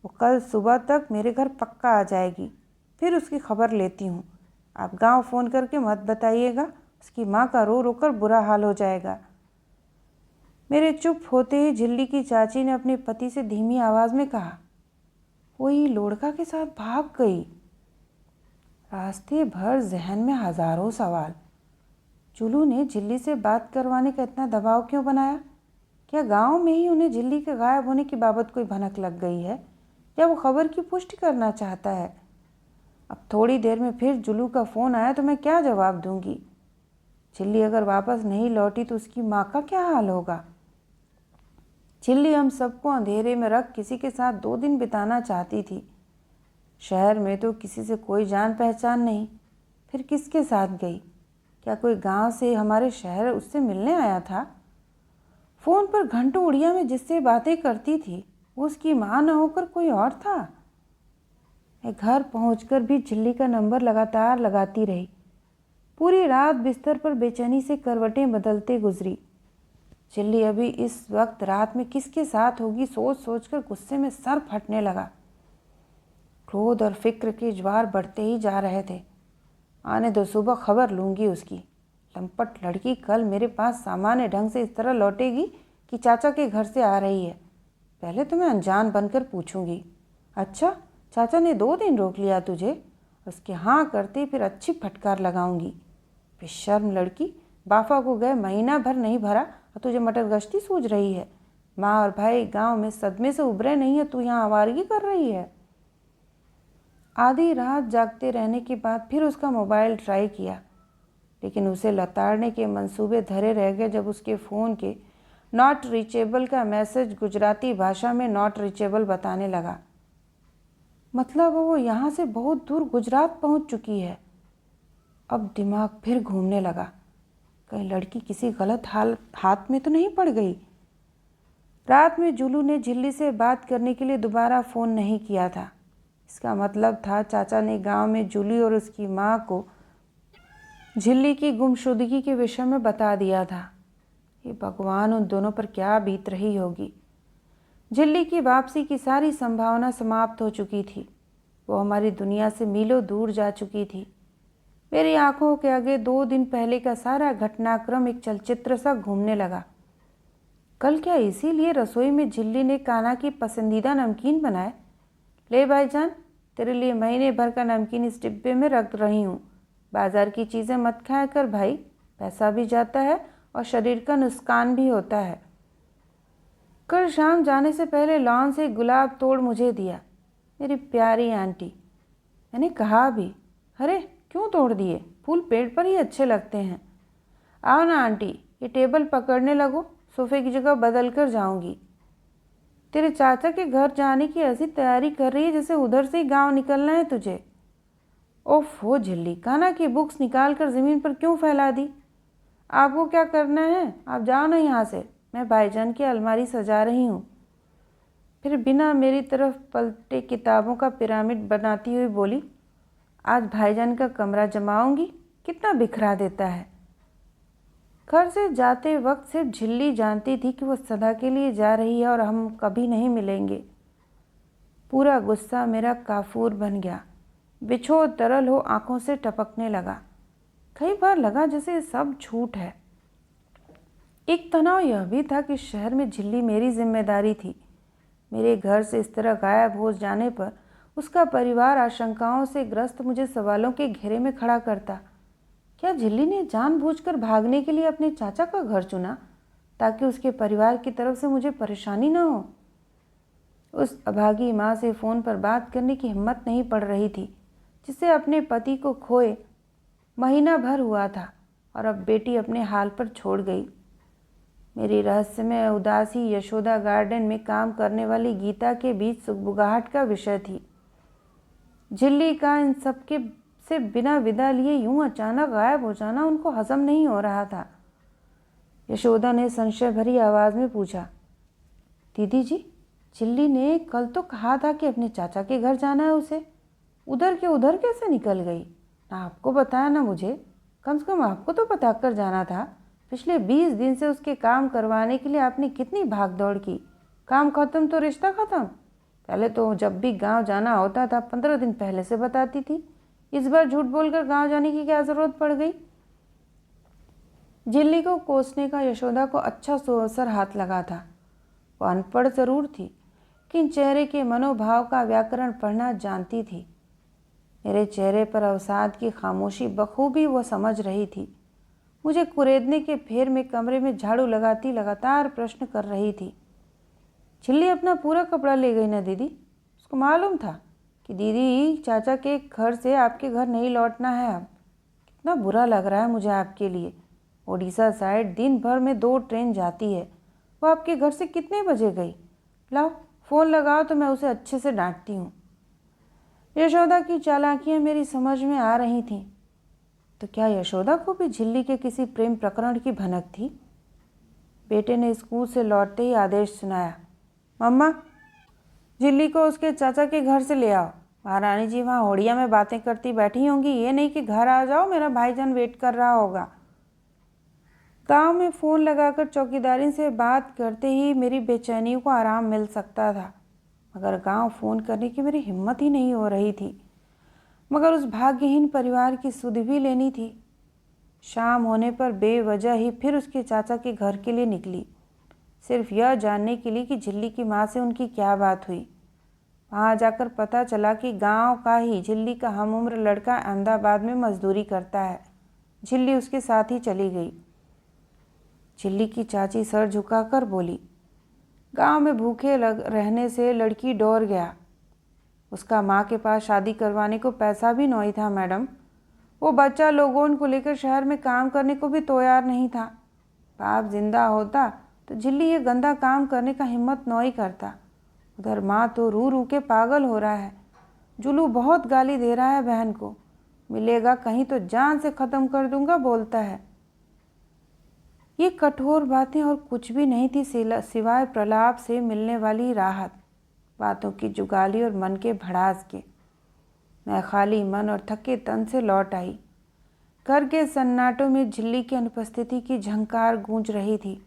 वो कल सुबह तक मेरे घर पक्का आ जाएगी, फिर उसकी खबर लेती हूँ। आप गांव फ़ोन करके मत बताइएगा, उसकी माँ का रो रो कर बुरा हाल हो जाएगा। मेरे चुप होते ही झिल्ली की चाची ने अपने पति से धीमी आवाज़ में कहा, वही लोड़का के साथ भाग गई। रास्ते भर जहन में हज़ारों सवाल। जुलू ने झिल्ली से बात करवाने का इतना दबाव क्यों बनाया? क्या गांव में ही उन्हें झिल्ली के गायब होने की बाबत कोई भनक लग गई है या वो खबर की पुष्टि करना चाहता है? अब थोड़ी देर में फिर जुलू का फ़ोन आया तो मैं क्या जवाब दूंगी? झिल्ली अगर वापस नहीं लौटी तो उसकी माँ का क्या हाल होगा? झिल्ली हम सबको अंधेरे में रख किसी के साथ 2 दिन बिताना चाहती थी। शहर में तो किसी से कोई जान पहचान नहीं, फिर किसके साथ गई? क्या कोई गांव से हमारे शहर उससे मिलने आया था? फ़ोन पर घंटों उड़िया में जिससे बातें करती थी वो उसकी माँ न होकर कोई और था। मैं घर पहुंचकर भी झिल्ली का नंबर लगातार लगाती रही। पूरी रात बिस्तर पर बेचैनी से करवटें बदलते गुजरी। झिल्ली अभी इस वक्त रात में किसके साथ होगी सोच सोचकर गुस्से में सर फटने लगा। क्रोध और फिक्र के ज्वार बढ़ते ही जा रहे थे। आने दो, सुबह खबर लूँगी उसकी। लंपट लड़की कल मेरे पास सामान्य ढंग से इस तरह लौटेगी कि चाचा के घर से आ रही है। पहले तो मैं अनजान बनकर पूछूंगी, अच्छा चाचा ने 2 दिन रोक लिया तुझे? उसके हाँ करते फिर अच्छी फटकार लगाऊंगी। बेशर्म लड़की, बाफा को गए महीना भर नहीं भरा और तुझे मटर गश्ती सूझ रही है। माँ और भाई गांव में सदमे से उभरे नहीं है, तू यहाँ आवारगी कर रही है। आधी रात जागते रहने के बाद फिर उसका मोबाइल ट्राई किया, लेकिन उसे लताड़ने के मंसूबे धरे रह गए जब उसके फ़ोन के नॉट रीचेबल का मैसेज गुजराती भाषा में नॉट रीचेबल बताने लगा। मतलब वो यहाँ से बहुत दूर गुजरात पहुँच चुकी है। अब दिमाग फिर घूमने लगा, कहीं लड़की किसी गलत हाथ में तो नहीं पड़ गई। रात में जुलू ने झिल्ली से बात करने के लिए दोबारा फ़ोन नहीं किया था। इसका मतलब था चाचा ने गांव में जूली और उसकी माँ को झिल्ली की गुमशुदगी के विषय में बता दिया था। ये भगवान, उन दोनों पर क्या बीत रही होगी। झिल्ली की वापसी की सारी संभावना समाप्त हो चुकी थी। वो हमारी दुनिया से मीलों दूर जा चुकी थी। मेरी आंखों के आगे 2 दिन पहले का सारा घटनाक्रम एक चलचित्र सा घूमने लगा। कल क्या इसीलिए रसोई में झिल्ली ने कान्हा की पसंदीदा नमकीन बनाए? ले भाईजान, तेरे लिए महीने भर का नमकीन इस डिब्बे में रख रही हूँ। बाजार की चीज़ें मत खाया कर भाई, पैसा भी जाता है और शरीर का नुकसान भी होता है। कल शाम जाने से पहले लॉन से गुलाब तोड़ मुझे दिया, मेरी प्यारी आंटी। मैंने कहा भी, अरे क्यों तोड़ दिए? फूल पेड़ पर ही अच्छे लगते हैं। आओ ना आंटी, ये टेबल पकड़ने लगो, सोफे की जगह बदल कर जाऊंगी। तेरे चाचा के घर जाने की ऐसी तैयारी कर रही है जैसे उधर से ही गांव निकलना है तुझे। ओफो झिल्ली, कान्हा की बुक्स निकाल कर ज़मीन पर क्यों फैला दी? आपको क्या करना है? आप जाओ ना यहाँ से, मैं भाईजान की अलमारी सजा रही हूँ। फिर बिना मेरी तरफ पलटे किताबों का पिरामिड बनाती हुई बोली, आज भाईजान का कमरा जमाऊंगी, कितना बिखरा देता है। घर से जाते वक्त सिर्फ झिल्ली जानती थी कि वो सदा के लिए जा रही है और हम कभी नहीं मिलेंगे। पूरा गुस्सा मेरा काफूर बन गया, बिछो तरल हो आंखों से टपकने लगा। कई बार लगा जैसे सब झूठ है। एक तनाव यह भी था कि शहर में झिल्ली मेरी जिम्मेदारी थी। मेरे घर से इस तरह गायब हो जाने पर उसका परिवार आशंकाओं से ग्रस्त मुझे सवालों के घेरे में खड़ा करता। क्या झिल्ली ने जानबूझकर भागने के लिए अपने चाचा का घर चुना ताकि उसके परिवार की तरफ से मुझे परेशानी न हो? उस अभागी माँ से फ़ोन पर बात करने की हिम्मत नहीं पड़ रही थी, जिसे अपने पति को खोए महीना भर हुआ था और अब बेटी अपने हाल पर छोड़ गई। मेरी रहस्यमय उदासी यशोदा गार्डन में काम करने वाली गीता के बीच सुगबुगाहट का विषय थी। झिल्ली का इन सबके से बिना विदा लिए यूं अचानक गायब हो जाना उनको हजम नहीं हो रहा था। यशोदा ने संशय भरी आवाज़ में पूछा, दीदी जी, झिल्ली ने कल तो कहा था कि अपने चाचा के घर जाना है उसे, उधर के उधर कैसे निकल गई? ना आपको बताया ना मुझे, कम से कम आपको तो बता कर जाना था। पिछले 20 दिन से उसके काम करवाने के लिए आपने कितनी भाग दौड़ की। काम खत्म तो रिश्ता खत्म। पहले तो जब भी गांव जाना होता था 15 दिन पहले से बताती थी। इस बार झूठ बोलकर गांव जाने की क्या ज़रूरत पड़ गई? झिल्ली को कोसने का यशोदा को अच्छा अवसर हाथ लगा था। वो अनपढ़ ज़रूर थी, लेकिन चेहरे के मनोभाव का व्याकरण पढ़ना जानती थी। मेरे चेहरे पर अवसाद की खामोशी बखूबी वो समझ रही थी। मुझे कुरेदने के फेर में कमरे में झाड़ू लगाती लगातार प्रश्न कर रही थी। झिल्ली अपना पूरा कपड़ा ले गई ना दीदी? उसको मालूम था कि दीदी चाचा के घर से आपके घर नहीं लौटना है। अब कितना बुरा लग रहा है मुझे आपके लिए। ओडिशा साइड दिन भर में 2 ट्रेन जाती है। वो आपके घर से कितने बजे गई? लाओ फ़ोन लगाओ तो मैं उसे अच्छे से डांटती हूँ। यशोदा की चालाकियाँ मेरी समझ में आ रही थीं। तो क्या यशोदा को भी झिल्ली के किसी प्रेम प्रकरण की भनक थी? बेटे ने स्कूल से लौटते ही आदेश सुनाया, मम्मा, झिल्ली को उसके चाचा के घर से ले आओ। महारानी जी वहाँ होड़िया में बातें करती बैठी होंगी, ये नहीं कि घर आ जाओ, मेरा भाईजान वेट कर रहा होगा। गांव में फ़ोन लगाकर चौकीदारी से बात करते ही मेरी बेचैनियों को आराम मिल सकता था, मगर गांव फ़ोन करने की मेरी हिम्मत ही नहीं हो रही थी। मगर उस भाग्यहीन परिवार की सुध भी लेनी थी। शाम होने पर बेवजह ही फिर उसके चाचा के घर के लिए निकली, सिर्फ यह जानने के लिए कि झिल्ली की माँ से उनकी क्या बात हुई। वहाँ जाकर पता चला कि गांव का ही झिल्ली का हमउम्र लड़का अहमदाबाद में मजदूरी करता है। झिल्ली उसके साथ ही चली गई। झिल्ली की चाची सर झुकाकर बोली, गांव में भूखे रहने से लड़की डर गया। उसका माँ के पास शादी करवाने को पैसा भी नहीं था मैडम। वो बच्चा लोगों को लेकर शहर में काम करने को भी तैयार नहीं था। बाप जिंदा होता तो झिल्ली ये गंदा काम करने का हिम्मत नहीं करता। उधर माँ तो रू रू के पागल हो रहा है। जुलू बहुत गाली दे रहा है बहन को, मिलेगा कहीं तो जान से ख़त्म कर दूंगा बोलता है। ये कठोर बातें और कुछ भी नहीं थी सिवाय प्रलाप से मिलने वाली राहत, बातों की जुगाली और मन के भड़ास के। मैं खाली मन और थके तन से लौट आई। घर के सन्नाटों में झिल्ली की अनुपस्थिति की झंकार गूंज रही थी।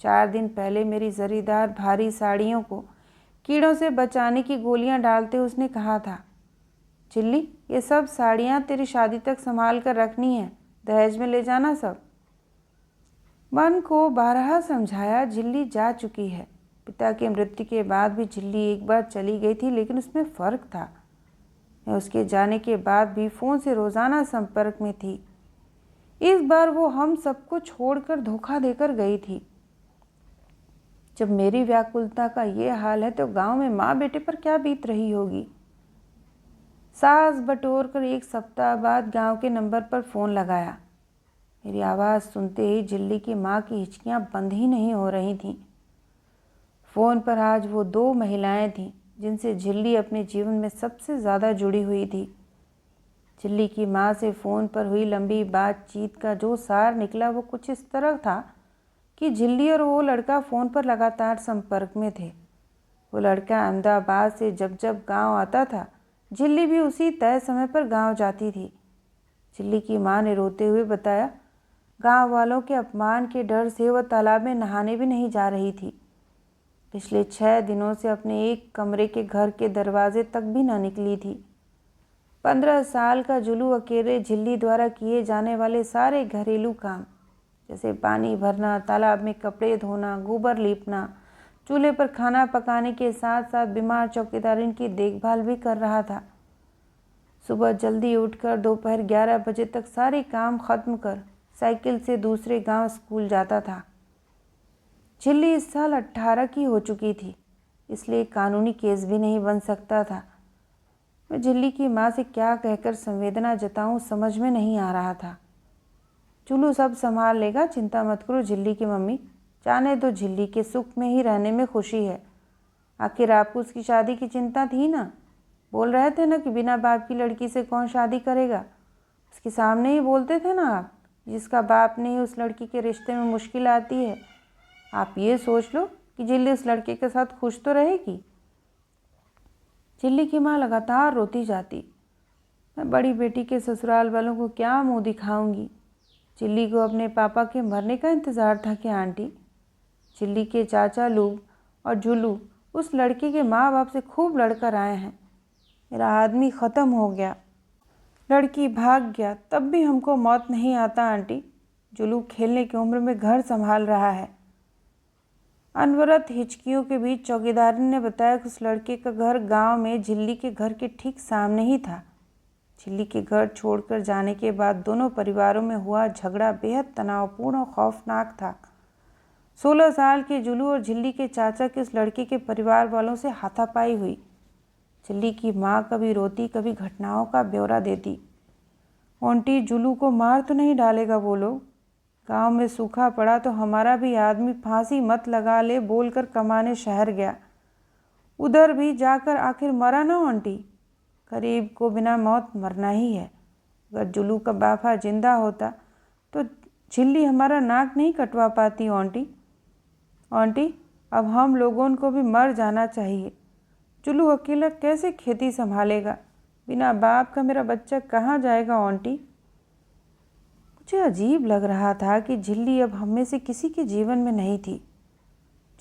4 दिन पहले मेरी जरीदार भारी साड़ियों को कीड़ों से बचाने की गोलियां डालते उसने कहा था, झिल्ली ये सब साड़ियां तेरी शादी तक संभाल कर रखनी है, दहेज में ले जाना सब। मन को बारहा समझाया, झिल्ली जा चुकी है। पिता की मृत्यु के बाद भी झिल्ली एक बार चली गई थी, लेकिन उसमें फ़र्क था। मैं उसके जाने के बाद भी फ़ोन से रोज़ाना संपर्क में थी। इस बार वो हम सबको छोड़कर धोखा देकर गई थी। जब मेरी व्याकुलता का ये हाल है तो गांव में माँ बेटे पर क्या बीत रही होगी। सांस बटोर कर 1 सप्ताह बाद गांव के नंबर पर फ़ोन लगाया। मेरी आवाज़ सुनते ही झिल्ली की माँ की हिचकियाँ बंद ही नहीं हो रही थीं। फ़ोन पर आज वो 2 महिलाएं थीं जिनसे झिल्ली अपने जीवन में सबसे ज़्यादा जुड़ी हुई थी। झिल्ली की माँ से फ़ोन पर हुई लंबी बातचीत का जो सार निकला वो कुछ इस तरह था कि झिल्ली और वो लड़का फ़ोन पर लगातार संपर्क में थे। वो लड़का अहमदाबाद से जब जब गांव आता था, झिल्ली भी उसी तय समय पर गांव जाती थी। झिल्ली की माँ ने रोते हुए बताया, गांव वालों के अपमान के डर से वह तालाब में नहाने भी नहीं जा रही थी। पिछले 6 दिनों से अपने एक कमरे के घर के दरवाजे तक भी न निकली थी। 15 साल का जुलू अकेले झिल्ली द्वारा किए जाने वाले सारे घरेलू काम, जैसे पानी भरना, तालाब में कपड़े धोना, गोबर लीपना, चूल्हे पर खाना पकाने के साथ साथ बीमार चौकीदारिन की देखभाल भी कर रहा था। सुबह जल्दी उठकर दोपहर 11 बजे तक सारे काम खत्म कर साइकिल से दूसरे गांव स्कूल जाता था। झिल्ली इस साल 18 की हो चुकी थी, इसलिए कानूनी केस भी नहीं बन सकता था। मैं झिल्ली की माँ से क्या कहकर संवेदना जताऊं समझ में नहीं आ रहा था। चुलू सब संभाल लेगा, चिंता मत करो झिल्ली की मम्मी, जाने दो, झिल्ली के सुख में ही रहने में खुशी है। आखिर आपको उसकी शादी की चिंता थी ना, बोल रहे थे ना कि बिना बाप की लड़की से कौन शादी करेगा। उसके सामने ही बोलते थे ना आप, जिसका बाप नहीं उस लड़की के रिश्ते में मुश्किल आती है। आप ये सोच लो कि झिल्ली उस लड़के के साथ खुश तो रहेगी। झिल्ली की माँ लगातार रोती जाती। मैं बड़ी बेटी के ससुराल वालों को क्या मुंह दिखाऊंगी। झिल्ली को अपने पापा के मरने का इंतज़ार था कि आंटी। झिल्ली के चाचा लूब और झुलू उस लड़के के माँ बाप से खूब लड़कर आए हैं। मेरा आदमी ख़त्म हो गया, लड़की भाग गया, तब भी हमको मौत नहीं आता आंटी। जुलू खेलने की उम्र में घर संभाल रहा है। अनवरत हिचकियों के बीच चौकीदार ने बताया कि उस लड़के का घर गांव में झिल्ली के घर के ठीक सामने ही था। झिल्ली के घर छोड़कर जाने के बाद दोनों परिवारों में हुआ झगड़ा बेहद तनावपूर्ण और खौफनाक था। 16 साल के जुलू और झिल्ली के चाचा के उस लड़के के परिवार वालों से हाथापाई हुई। झिल्ली की माँ कभी रोती कभी घटनाओं का ब्यौरा देती। आंटी, जुलू को मार तो नहीं डालेगा वो लोग? गांव में सूखा पड़ा तो हमारा भी आदमी फांसी मत लगा ले बोलकर कमाने शहर गया। उधर भी जाकर आखिर मरा ना आंटी। गरीब को बिना मौत मरना ही है। अगर जुलू का बाफा जिंदा होता तो झिल्ली हमारा नाक नहीं कटवा पाती आंटी। आंटी, अब हम लोगों को भी मर जाना चाहिए। जुलू अकेला कैसे खेती संभालेगा? बिना बाप का मेरा बच्चा कहाँ जाएगा आंटी? मुझे अजीब लग रहा था कि झिल्ली अब हम में से किसी के जीवन में नहीं थी।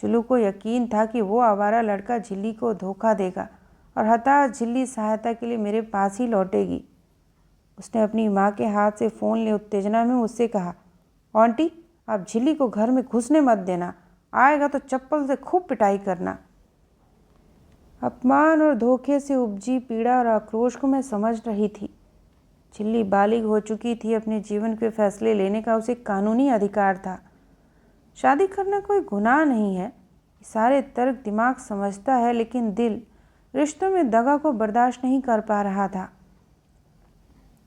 जुलू को यकीन था कि वो आवारा लड़का झिल्ली को धोखा देगा और हताश झिल्ली सहायता के लिए मेरे पास ही लौटेगी। उसने अपनी माँ के हाथ से फ़ोन ले उत्तेजना में मुझसे कहा, आंटी, आप झिल्ली को घर में घुसने मत देना, आएगा तो चप्पल से खूब पिटाई करना। अपमान और धोखे से उपजी पीड़ा और आक्रोश को मैं समझ रही थी। झिल्ली बालिग हो चुकी थी, अपने जीवन के फैसले लेने का उसे कानूनी अधिकार था। शादी करना कोई गुनाह नहीं है, सारे तर्क दिमाग समझता है, लेकिन दिल रिश्तों में दगा को बर्दाश्त नहीं कर पा रहा था।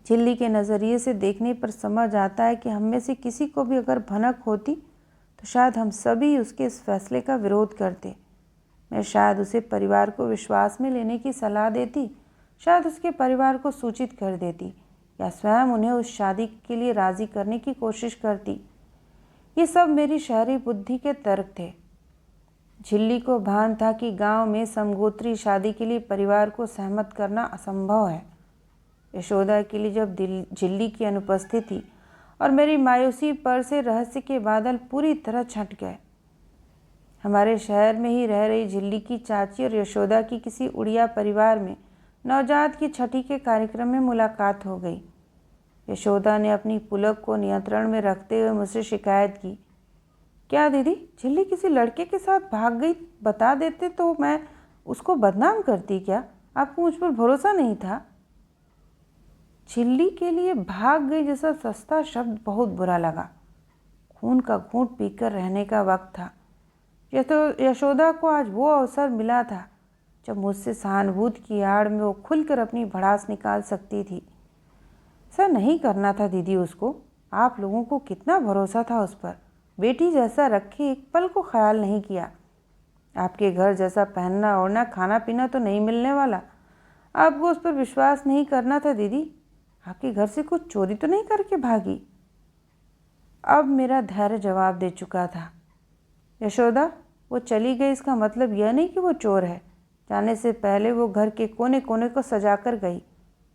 झिल्ली के नज़रिए से देखने पर समझ आता है कि हम में से किसी को भी अगर भनक होती तो शायद हम सभी उसके इस फैसले का विरोध करते। मैं शायद उसे परिवार को विश्वास में लेने की सलाह देती, शायद उसके परिवार को सूचित कर देती, या स्वयं उन्हें उस शादी के लिए राज़ी करने की कोशिश करती। ये सब मेरी शहरी बुद्धि के तर्क थे। झिल्ली को भान था कि गांव में समगोत्री शादी के लिए परिवार को सहमत करना असंभव है। यशोदा के लिए जब झिल्ली की अनुपस्थिति और मेरी मायूसी पर से रहस्य के बादल पूरी तरह छंट गए। हमारे शहर में ही रह रही झिल्ली की चाची और यशोदा की किसी उड़िया परिवार में नवजात की छठी के कार्यक्रम में मुलाकात हो गई। यशोदा ने अपनी पुलक को नियंत्रण में रखते हुए मुझसे शिकायत की, क्या दीदी, झिल्ली किसी लड़के के साथ भाग गई? बता देते तो मैं उसको बदनाम करती क्या? आपको मुझ पर भरोसा नहीं था? झिल्ली के लिए भाग गई जैसा सस्ता शब्द बहुत बुरा लगा। खून का घूंट पीकर रहने का वक्त था। यशोदा को आज वो अवसर मिला था जब मुझसे सहानुभूति की आड़ में वो खुलकर अपनी भड़ास निकाल सकती थी। ऐसा नहीं करना था दीदी उसको। आप लोगों को कितना भरोसा था उस पर। बेटी जैसा रखे एक पल को ख्याल नहीं किया। आपके घर जैसा पहनना ओढ़ना खाना पीना तो नहीं मिलने वाला। आपको उस पर विश्वास नहीं करना था दीदी। आपके घर से कुछ चोरी तो नहीं करके भागी? अब मेरा धैर्य जवाब दे चुका था। यशोदा, वो चली गई इसका मतलब यह नहीं कि वो चोर है। जाने से पहले वो घर के कोने कोने को सजा कर गई।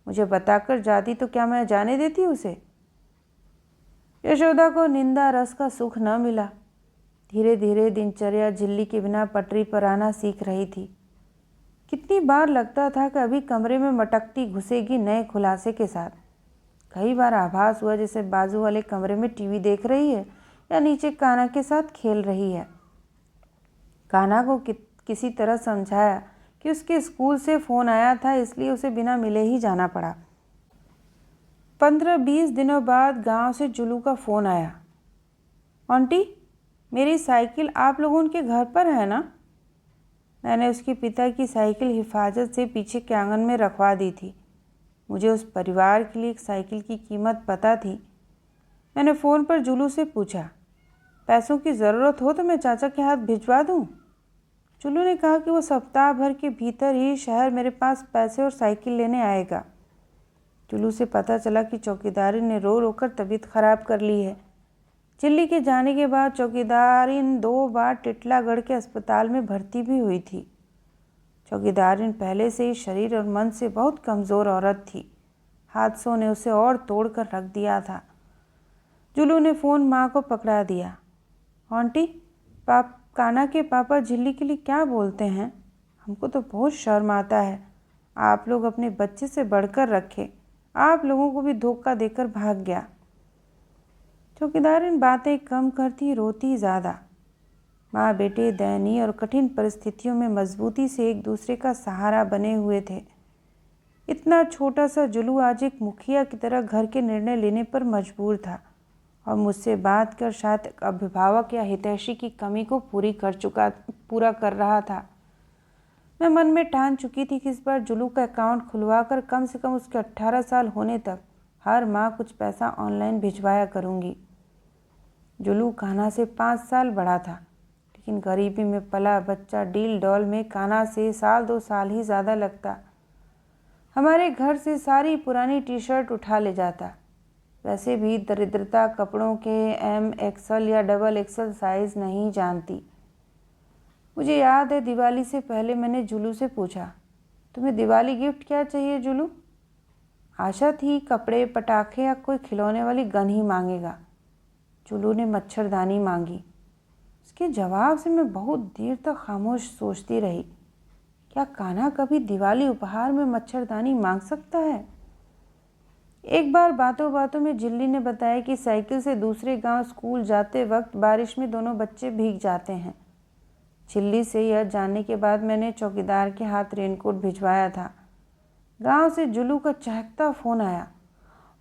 मुझे बताकर जाती तो क्या मैं जाने देती उसे? यशोदा को निंदा रस का सुख न मिला। धीरे धीरे दिनचर्या झिल्ली के बिना पटरी पर आना सीख रही थी। कितनी बार लगता था कि अभी कमरे में मटकती घुसेगी नए खुलासे के साथ। कई बार आभास हुआ जैसे बाजू वाले कमरे में टीवी देख रही है या नीचे कान्हा के साथ खेल रही है। कान्हा को किसी तरह समझाया कि उसके स्कूल से फ़ोन आया था, इसलिए उसे बिना मिले ही जाना पड़ा। 15-20 दिनों बाद गांव से जुलू का फ़ोन आया। आंटी, मेरी साइकिल आप लोगों के घर पर है ना? मैंने उसके पिता की साइकिल हिफाजत से पीछे के आंगन में रखवा दी थी। मुझे उस परिवार के लिए एक साइकिल की कीमत पता थी। मैंने फ़ोन पर जुलू से पूछा, पैसों की ज़रूरत हो तो मैं चाचा के हाथ भिजवा दूँ? जुलू ने कहा कि वो सप्ताह भर के भीतर ही शहर मेरे पास पैसे और साइकिल लेने आएगा। जुलू से पता चला कि चौकीदारी ने रो रो कर तबीयत खराब कर ली है। झिल्ली के जाने के बाद चौकीदारिन 2 बार टिटलागढ़ के अस्पताल में भर्ती भी हुई थी। चौकीदारिन पहले से ही शरीर और मन से बहुत कमज़ोर औरत थी। हादसों ने उसे और तोड़ कर रख दिया था। जुलू ने फ़ोन माँ को पकड़ा दिया। आंटी, कान्हा के पापा झिल्ली के लिए क्या बोलते हैं? हमको तो बहुत शर्म आता है। आप लोग अपने बच्चे से बढ़कर रखे। आप लोगों को भी धोखा देकर भाग गया। चौकीदारिन बातें कम करती, रोती ज़्यादा। माँ बेटे दयनीय और कठिन परिस्थितियों में मजबूती से एक दूसरे का सहारा बने हुए थे। इतना छोटा सा जुलू आज एक मुखिया की तरह घर के निर्णय लेने पर मजबूर था और मुझसे बात कर शायद एक अभिभावक या हितैषी की कमी को पूरा कर रहा था। मैं मन में ठान चुकी थी कि इस बार जुलू का अकाउंट खुलवा कर कम से कम उसके 18 साल होने तक हर माह कुछ पैसा ऑनलाइन भिजवाया करूँगी। जुलू कान्हा से 5 साल बड़ा था, लेकिन गरीबी में पला बच्चा डील डॉल में कान्हा से 1-2 साल ही ज़्यादा लगता। हमारे घर से सारी पुरानी टी शर्ट उठा ले जाता। वैसे भी दरिद्रता कपड़ों के M, XL या XXL साइज़ नहीं जानती। मुझे याद है दिवाली से पहले मैंने जुलू से पूछा, तुम्हें दिवाली गिफ्ट क्या चाहिए जुलू? आशा थी कपड़े, पटाखे या कोई खिलौने वाली गन ही मांगेगा। जुलू ने मच्छरदानी मांगी। उसके जवाब से मैं बहुत देर तक खामोश सोचती रही। क्या कान्हा कभी दिवाली उपहार में मच्छरदानी मांग सकता है? एक बार बातों बातों में झिल्ली ने बताया कि साइकिल से दूसरे गांव स्कूल जाते वक्त बारिश में दोनों बच्चे भीग जाते हैं। झिल्ली से यह जानने के बाद मैंने चौकीदार के हाथ रेनकोट भिजवाया था। गांव से जुलू का चहकता फ़ोन आया।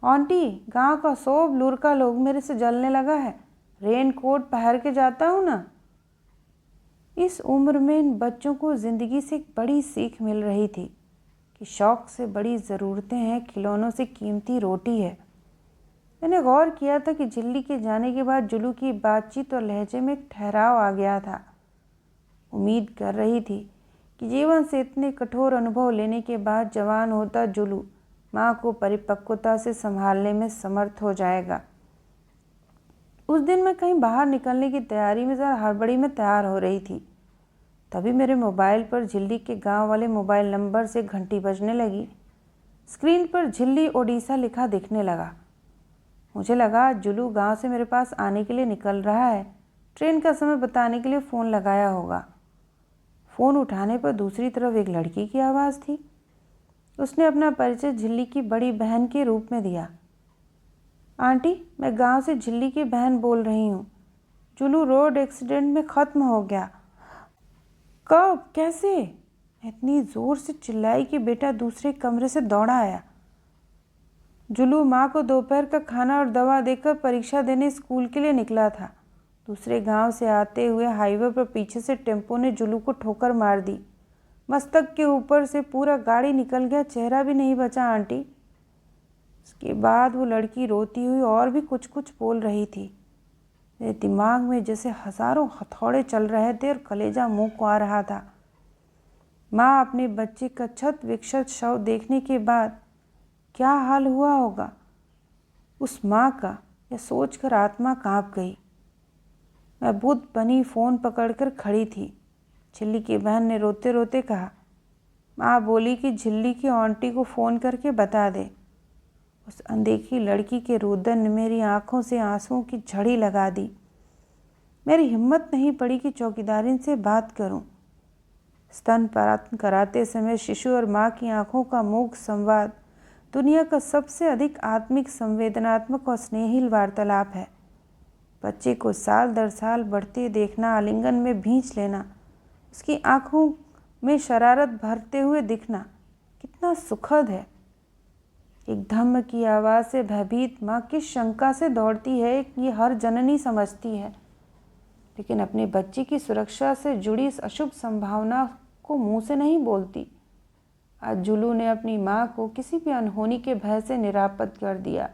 आंटी, गांव का सब लुरका लोग मेरे से जलने लगा है। रेनकोट पहन के जाता हूँ ना। इस उम्र में इन बच्चों को ज़िंदगी से एक बड़ी सीख मिल रही थी कि शौक़ से बड़ी ज़रूरतें हैं, खिलौनों से कीमती रोटी है। मैंने गौर किया था कि झिल्ली के जाने के बाद जुलू की बातचीत और लहजे में एक ठहराव आ गया था। उम्मीद कर रही थी कि जीवन से इतने कठोर अनुभव लेने के बाद जवान होता जुलू माँ को परिपक्वता से संभालने में समर्थ हो जाएगा। उस दिन मैं कहीं बाहर निकलने की तैयारी में ज़रा हड़बड़ी में तैयार हो रही थी। तभी मेरे मोबाइल पर झिल्ली के गांव वाले मोबाइल नंबर से घंटी बजने लगी। स्क्रीन पर झिल्ली ओडिशा लिखा दिखने लगा। मुझे लगा जुलू गांव से मेरे पास आने के लिए निकल रहा है। ट्रेन का समय बताने के लिए फ़ोन लगाया होगा। फ़ोन उठाने पर दूसरी तरफ एक लड़की की आवाज़ थी। उसने अपना परिचय झिल्ली की बड़ी बहन के रूप में दिया। आंटी, मैं गांव से झिल्ली की बहन बोल रही हूँ। जुलू रोड एक्सीडेंट में ख़त्म हो गया। कब? कैसे? इतनी ज़ोर से चिल्लाई कि बेटा दूसरे कमरे से दौड़ा आया। जुलू माँ को दोपहर का खाना और दवा देकर परीक्षा देने स्कूल के लिए निकला था। दूसरे गांव से आते हुए हाईवे पर पीछे से टेम्पो ने जुलू को ठोकर मार दी। मस्तक के ऊपर से पूरा गाड़ी निकल गया, चेहरा भी नहीं बचा आंटी। उसके बाद वो लड़की रोती हुई और भी कुछ कुछ बोल रही थी। मेरे दिमाग में जैसे हज़ारों हथौड़े चल रहे थे और कलेजा मुंह को आ रहा था। माँ अपने बच्चे का छत विक्षत शव देखने के बाद क्या हाल हुआ होगा उस माँ का, यह सोचकर आत्मा कांप गई। मैं बुत बनी फ़ोन पकड़कर खड़ी थी। झिल्ली की बहन ने रोते रोते कहा। माँ बोली कि झिल्ली की आंटी को फ़ोन करके बता दे। उस अनदेखी लड़की के रुदन ने मेरी आंखों से आंसुओं की झड़ी लगा दी। मेरी हिम्मत नहीं पड़ी कि चौकीदारिन से बात करूं। स्तनपान कराते समय शिशु और माँ की आंखों का मूक संवाद दुनिया का सबसे अधिक आत्मिक, संवेदनात्मक और स्नेहिल वार्तालाप है। बच्चे को साल दर साल बढ़ते देखना, आलिंगन में भींच लेना, उसकी आंखों में शरारत भरते हुए दिखना कितना सुखद है। एक धम्म की आवाज़ से भयभीत माँ किस शंका से दौड़ती है कि हर जननी समझती है, लेकिन अपने बच्चे की सुरक्षा से जुड़ी इस अशुभ संभावना को मुंह से नहीं बोलती। आज जुलू ने अपनी माँ को किसी भी अनहोनी के भय से निरापद कर दिया।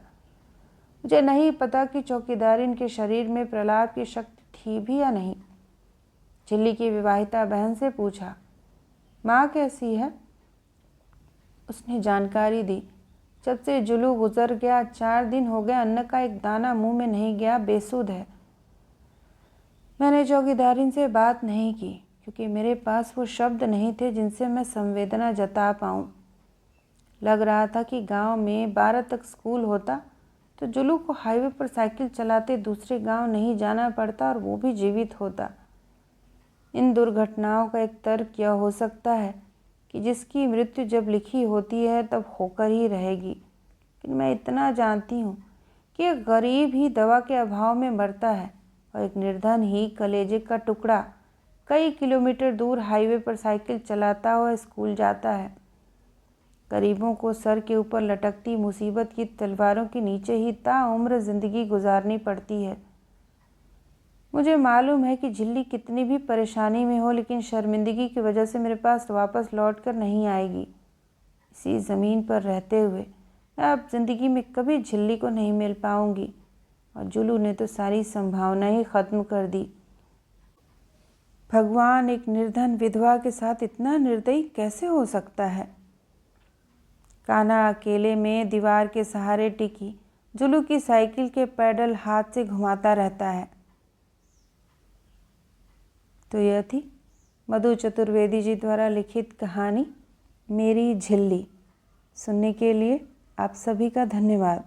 मुझे नहीं पता कि चौकीदारिन के शरीर में प्रलाप की शक्ति थी भी या नहीं। झिल्ली की विवाहिता बहन से पूछा, माँ कैसी है? उसने जानकारी दी। जब से जुलू गुजर गया 4 दिन हो गए, अन्न का एक दाना मुंह में नहीं गया, बेसुध है। मैंने चौकीदारिन से बात नहीं की क्योंकि मेरे पास वो शब्द नहीं थे जिनसे मैं संवेदना जता पाऊँ। लग रहा था कि गांव में 12 तक स्कूल होता तो जुलू को हाईवे पर साइकिल चलाते दूसरे गांव नहीं जाना पड़ता और वो भी जीवित होता। इन दुर्घटनाओं का एक तर्क यह हो सकता है कि जिसकी मृत्यु जब लिखी होती है तब होकर ही रहेगी, लेकिन मैं इतना जानती हूँ कि एक गरीब ही दवा के अभाव में मरता है और एक निर्धन ही कलेजे का टुकड़ा कई किलोमीटर दूर हाईवे पर साइकिल चलाता हुआ स्कूल जाता है। गरीबों को सर के ऊपर लटकती मुसीबत की तलवारों के नीचे ही ताउम्र जिंदगी गुजारनी पड़ती है। मुझे मालूम है कि झिल्ली कितनी भी परेशानी में हो, लेकिन शर्मिंदगी की वजह से मेरे पास वापस लौट कर नहीं आएगी। इसी ज़मीन पर रहते हुए मैं अब ज़िंदगी में कभी झिल्ली को नहीं मिल पाऊंगी और जुलू ने तो सारी संभावना ही ख़त्म कर दी। भगवान एक निर्धन विधवा के साथ इतना निर्दयी कैसे हो सकता है? कान्हा अकेले में दीवार के सहारे टिकी जुलू की साइकिल के पैडल हाथ से घुमाता रहता है। तो यह थी मधु चतुर्वेदी जी द्वारा लिखित कहानी मेरी झिल्ली। सुनने के लिए आप सभी का धन्यवाद।